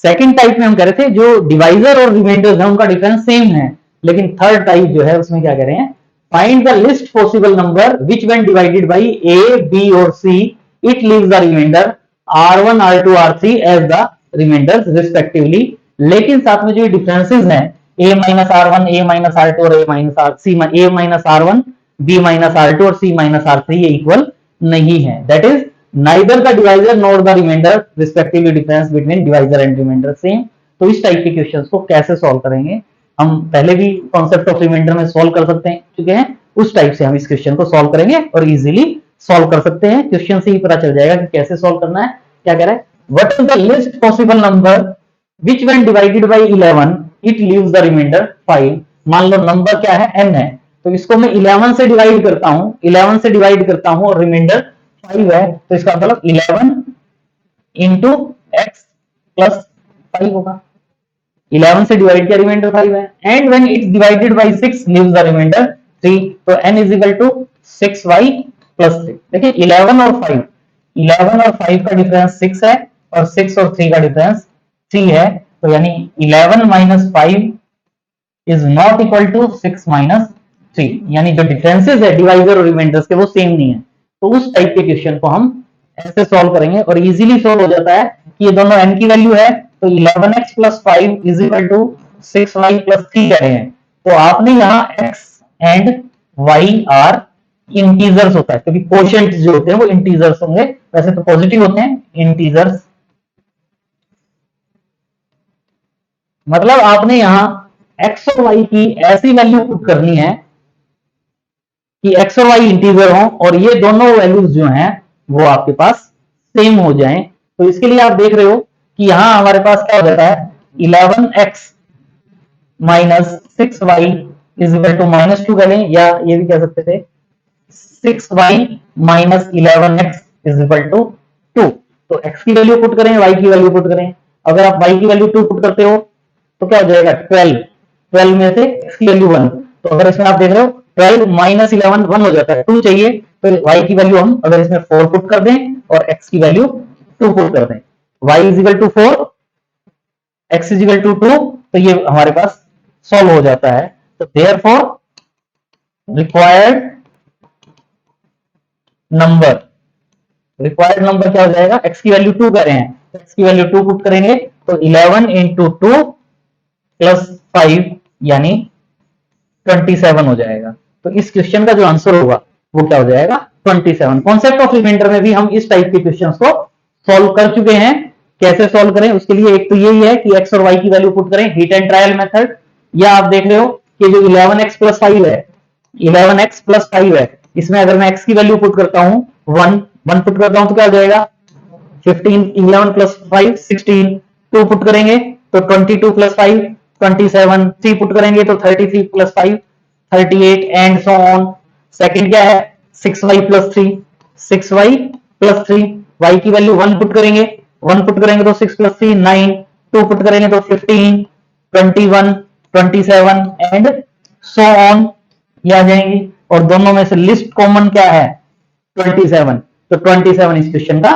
सेकंड टाइप में हम कह रहे थे जो डिवाइजर और रिमाइंडर्स है उनका डिफरेंस सेम है, लेकिन थर्ड टाइप जो है उसमें क्या कह रहे हैं, find the list possible number which when divided by A B और C it leaves the reminder R1 R2 R3 as the remainders respectively. लेकिन साथ में जो डिफरेंसेस हैं A - R1, A - R2 और A - R1, B - R2 और C - R3 ये equal नहीं है। That is neither the divisor nor the remainder respectively difference between divisor and remainder same। तो इस टाइप के क्वेश्चंस को कैसे सॉल्व करेंगे, हम पहले भी कॉन्सेप्ट ऑफ रिमाइंडर में सॉल्व कर सकते हैं चुके हैं, उस टाइप से हम इस क्वेश्चन को सॉल्व करेंगे और इजीली सॉल्व कर सकते हैं। क्वेश्चन से ही पता चल जाएगा कि कैसे सॉल्व करना है। क्या कह रहा है, what is the list possible number which when divided by 11 it leaves the remainder 5। मान लो नंबर क्या है, n है, तो इसको मैं 11 से डिवाइड करता हूं और रिमाइंडर 5 है, तो इसका मतलब 11 इंटू एक्स प्लस 5 होगा। 11 से डिवाइड किया, रिमाइंडर 5 है। And when it's divided by 6 leaves the reminder 3, तो n is equal to 6y plus 6। देखिए 11 और 5 का डिफरेंस 6 है और 6 और 3 का डिफरेंस 3 है, तो यानी 11 - 5 इज नॉट इक्वल टू 6 - 3, यानी जो डिफरेंसेस है डिवाइजर और रिमाइंडर्स के वो सेम नहीं है। तो उस टाइप के क्वेश्चन को हम ऐसे सॉल्व करेंगे और इजीली सॉल्व हो जाता है कि ये दोनों n की वैल्यू है, तो 11x + 5 is equal to 6y + 3 कह रहे हैं। तो आपने यहाँ x and y are integers होता है, क्योंकि कोशेंट जो होते हैं वो इंटीजर्स होंगे, वैसे तो पॉजिटिव होते हैं इंटीजर्स। मतलब आपने यहां x और y की ऐसी वैल्यू पुट करनी है कि x और y इंटीजर हो और ये दोनों वैल्यूज जो हैं वो आपके पास सेम हो जाएं। तो इसके लिए आप देख रहे हो कि यहां हमारे पास क्या हो जाता है, 11x - 6y is equal to -2 करें, या ये भी कह सकते थे 6y - 11x is equal to 2। तो x की वैल्यू पुट करें, y की वैल्यू पुट करें। अगर आप y की वैल्यू 2 पुट करते हो तो क्या हो जाएगा 12, 12 में से x की वैल्यू 1, तो अगर इसमें आप देख रहे हो 12 माइनस 11 1 हो जाता है, 2 चाहिए, तो y की वैल्यू हम अगर इसमें 4 पुट कर दें और x की वैल्यू 2 पुट कर दें, y is equal to 4, x is equal to 2, तो ये हमारे पास सॉल्व हो जाता है। तो therefore required number, required number क्या हो जाएगा, x की वैल्यू 2 कर रहे हैं, x की वैल्यू 2 पुट करेंगे तो 11 इंटू 2 प्लस 5 यानी 27 हो जाएगा। तो इस क्वेश्चन का जो आंसर होगा वो क्या हो जाएगा, 27। कॉन्सेप्ट ऑफ रिमाइंडर में भी हम इस टाइप के क्वेश्चंस को सॉल्व कर चुके हैं। कैसे सॉल्व करें उसके लिए एक तो यही है कि x और y की वैल्यू पुट करें, हिट एंड ट्रायल मेथड, या आप देख रहे हो कि जो 11x प्लस 5 है, 11x प्लस 5 है, इसमें अगर मैं x की वैल्यू पुट करता हूं 1 पुट करता हूं तो क्या हो जाएगा 15, 11 प्लस 5 16, 2 पुट करेंगे तो 22 प्लस 5 27, 3 पुट करेंगे तो 33 plus 5 38 and so on. Second क्या है 6y plus 3, 6y plus 3, y की वैल्यू 1 पुट करेंगे, 1 पुट करेंगे तो 6 प्लस 3 9, 2 पुट करेंगे तो 15 21 27 एंड सो ऑन, ये आ जाएंगी। और दोनों में से लिस्ट कॉमन क्या है 27, तो 27 इस क्वेश्चन का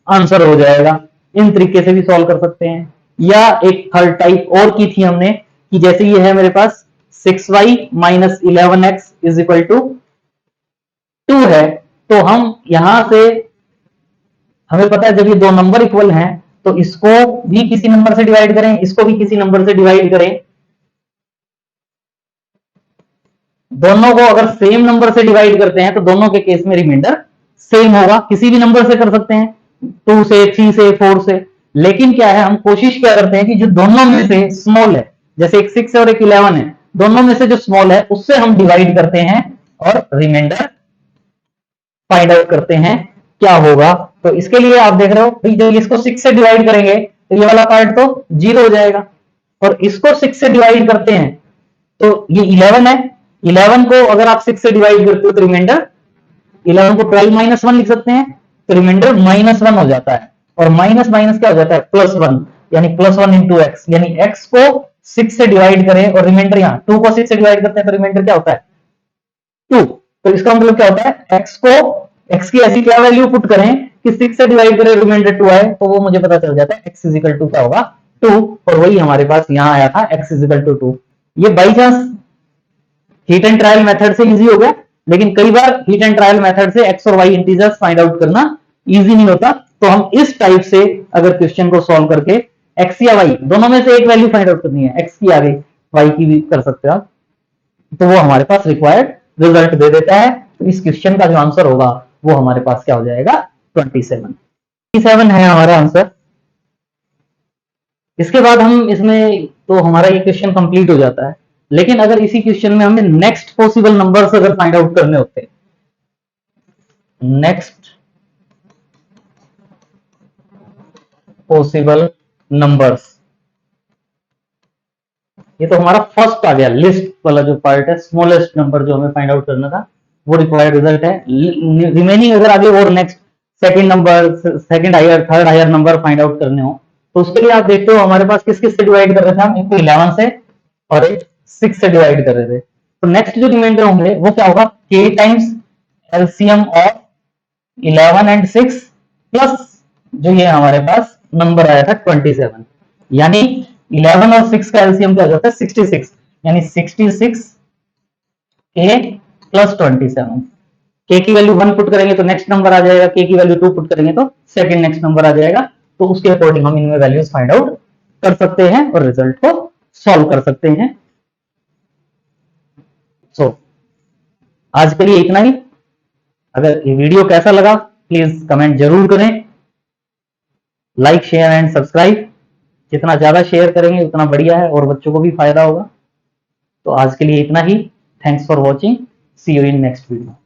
आंसर हो जाएगा। इन तरीके से भी सॉल्व कर सकते हैं। या एक थर्ड टाइप और की थी हमने कि जैसे ये है मेरे पास 6y minus 11x is equal to 2 है, तो हम यहां से हमें पता है जब ये दो नंबर इक्वल हैं तो इसको भी किसी नंबर से डिवाइड करें, इसको भी किसी नंबर से डिवाइड करें, दोनों को अगर सेम नंबर से डिवाइड करते हैं तो दोनों के केस में रिमाइंडर सेम होगा। किसी भी नंबर से कर सकते हैं, 2 से 3 से 4 से, लेकिन क्या है हम कोशिश क्या करते हैं कि जो दोनों में से स्मॉल है, जैसे एक 6 और एक 11 है, दोनों में से जो स्मॉल है उससे हम डिवाइड करते हैं और रिमाइंडर फाइंड आउट करते हैं क्या होगा। तो इसके लिए आप देख रहे हो जब इसको 6 से डिवाइड करेंगे तो ये वाला पार्ट तो 0 हो जाएगा, और इसको 6 से डिवाइड करते हैं तो ये 11 है, 11 को अगर आप 6 से डिवाइड करते हो तो रिमाइंडर 11 को 12 माइनस 1 लिख सकते हैं, तो रिमाइंडर माइनस 1 हो जाता है, और माइनस माइनस क्या हो जाता है प्लस 1, यानी प्लस 1 इंटू एक्स, यानी x को 6 से डिवाइड करें और रिमाइंडर यहाँ 2 को 6 से डिवाइड करते हैं तो रिमाइंडर क्या होता है 2। तो इसका मतलब क्या होता है x की ऐसी क्या वैल्यू पुट करें कि 6 से डिवाइड करें रिमाइंडर 2 आए, तो वो मुझे पता चल जाता है x इजिकल टू क्या होगा 2, और वही हमारे पास यहाँ आया था x इजिकल टू 2। ये by chance hit and trial method से इजी हो गया, लेकिन कई बार हीट एंड ट्रायल मेथड से x और y इंटीजर्स फाइंड आउट करना इजी नहीं होता, तो हम इस टाइप से अगर क्वेश्चन को सॉल्व करके x या y दोनों में से एक वैल्यू फाइंड आउट करनी है, x की आगे y की भी कर सकते हो आप, तो वो हमारे पास रिक्वायर्ड रिजल्ट दे देता है। तो इस क्वेश्चन का जो आंसर होगा वो हमारे पास क्या हो जाएगा 27 है हमारा आंसर। इसके बाद हम इसमें तो हमारा ये क्वेश्चन कंप्लीट हो जाता है, लेकिन अगर इसी क्वेश्चन में हमें नेक्स्ट पॉसिबल नंबर्स अगर फाइंड आउट करने होते, नेक्स्ट पॉसिबल नंबर्स, ये तो हमारा फर्स्ट आ गया, लिस्ट वाला जो पार्ट है, स्मॉलेस्ट नंबर जो हमें फाइंड आउट करना था वो रिक्वायर्ड रिजल्ट है। रिमेनिंग अगर आगे और next second number, second higher, third higher number find out करने हो तो उसके लिए आप देखते हो हमारे पास किस किस से डिवाइड कर रहे थे हम, एक 11 से और एक 6 से डिवाइड कर रहे थे। तो नेक्स्ट जो रिमाइंडर होंगे वो क्या होगा k times LCM of 11 and 6 plus जो ये हमारे पास नंबर आया था 27, यानी 11 और 6 का एलसीएम क्या हो जाता है 66, यानी 66 k प्लस 27। k की वैल्यू 1 पुट करेंगे तो नेक्स्ट नंबर आ जाएगा, k की वैल्यू 2 पुट करेंगे तो सेकंड नेक्स्ट नंबर आ जाएगा। तो उसके अकॉर्डिंग हम इनमें वैल्यूज फाइंड आउट कर सकते हैं और रिजल्ट को सॉल्व कर सकते हैं। सो आज के लिए इतना ही। अगर ये वीडियो कैसा लगा प्लीज कमेंट जरूर करें, लाइक शेयर एंड सब्सक्राइब, जितना ज्यादा शेयर करेंगे उतना बढ़िया है और बच्चों को भी फायदा होगा। तो आज के लिए इतना ही। Thanks for watching, see you in next video.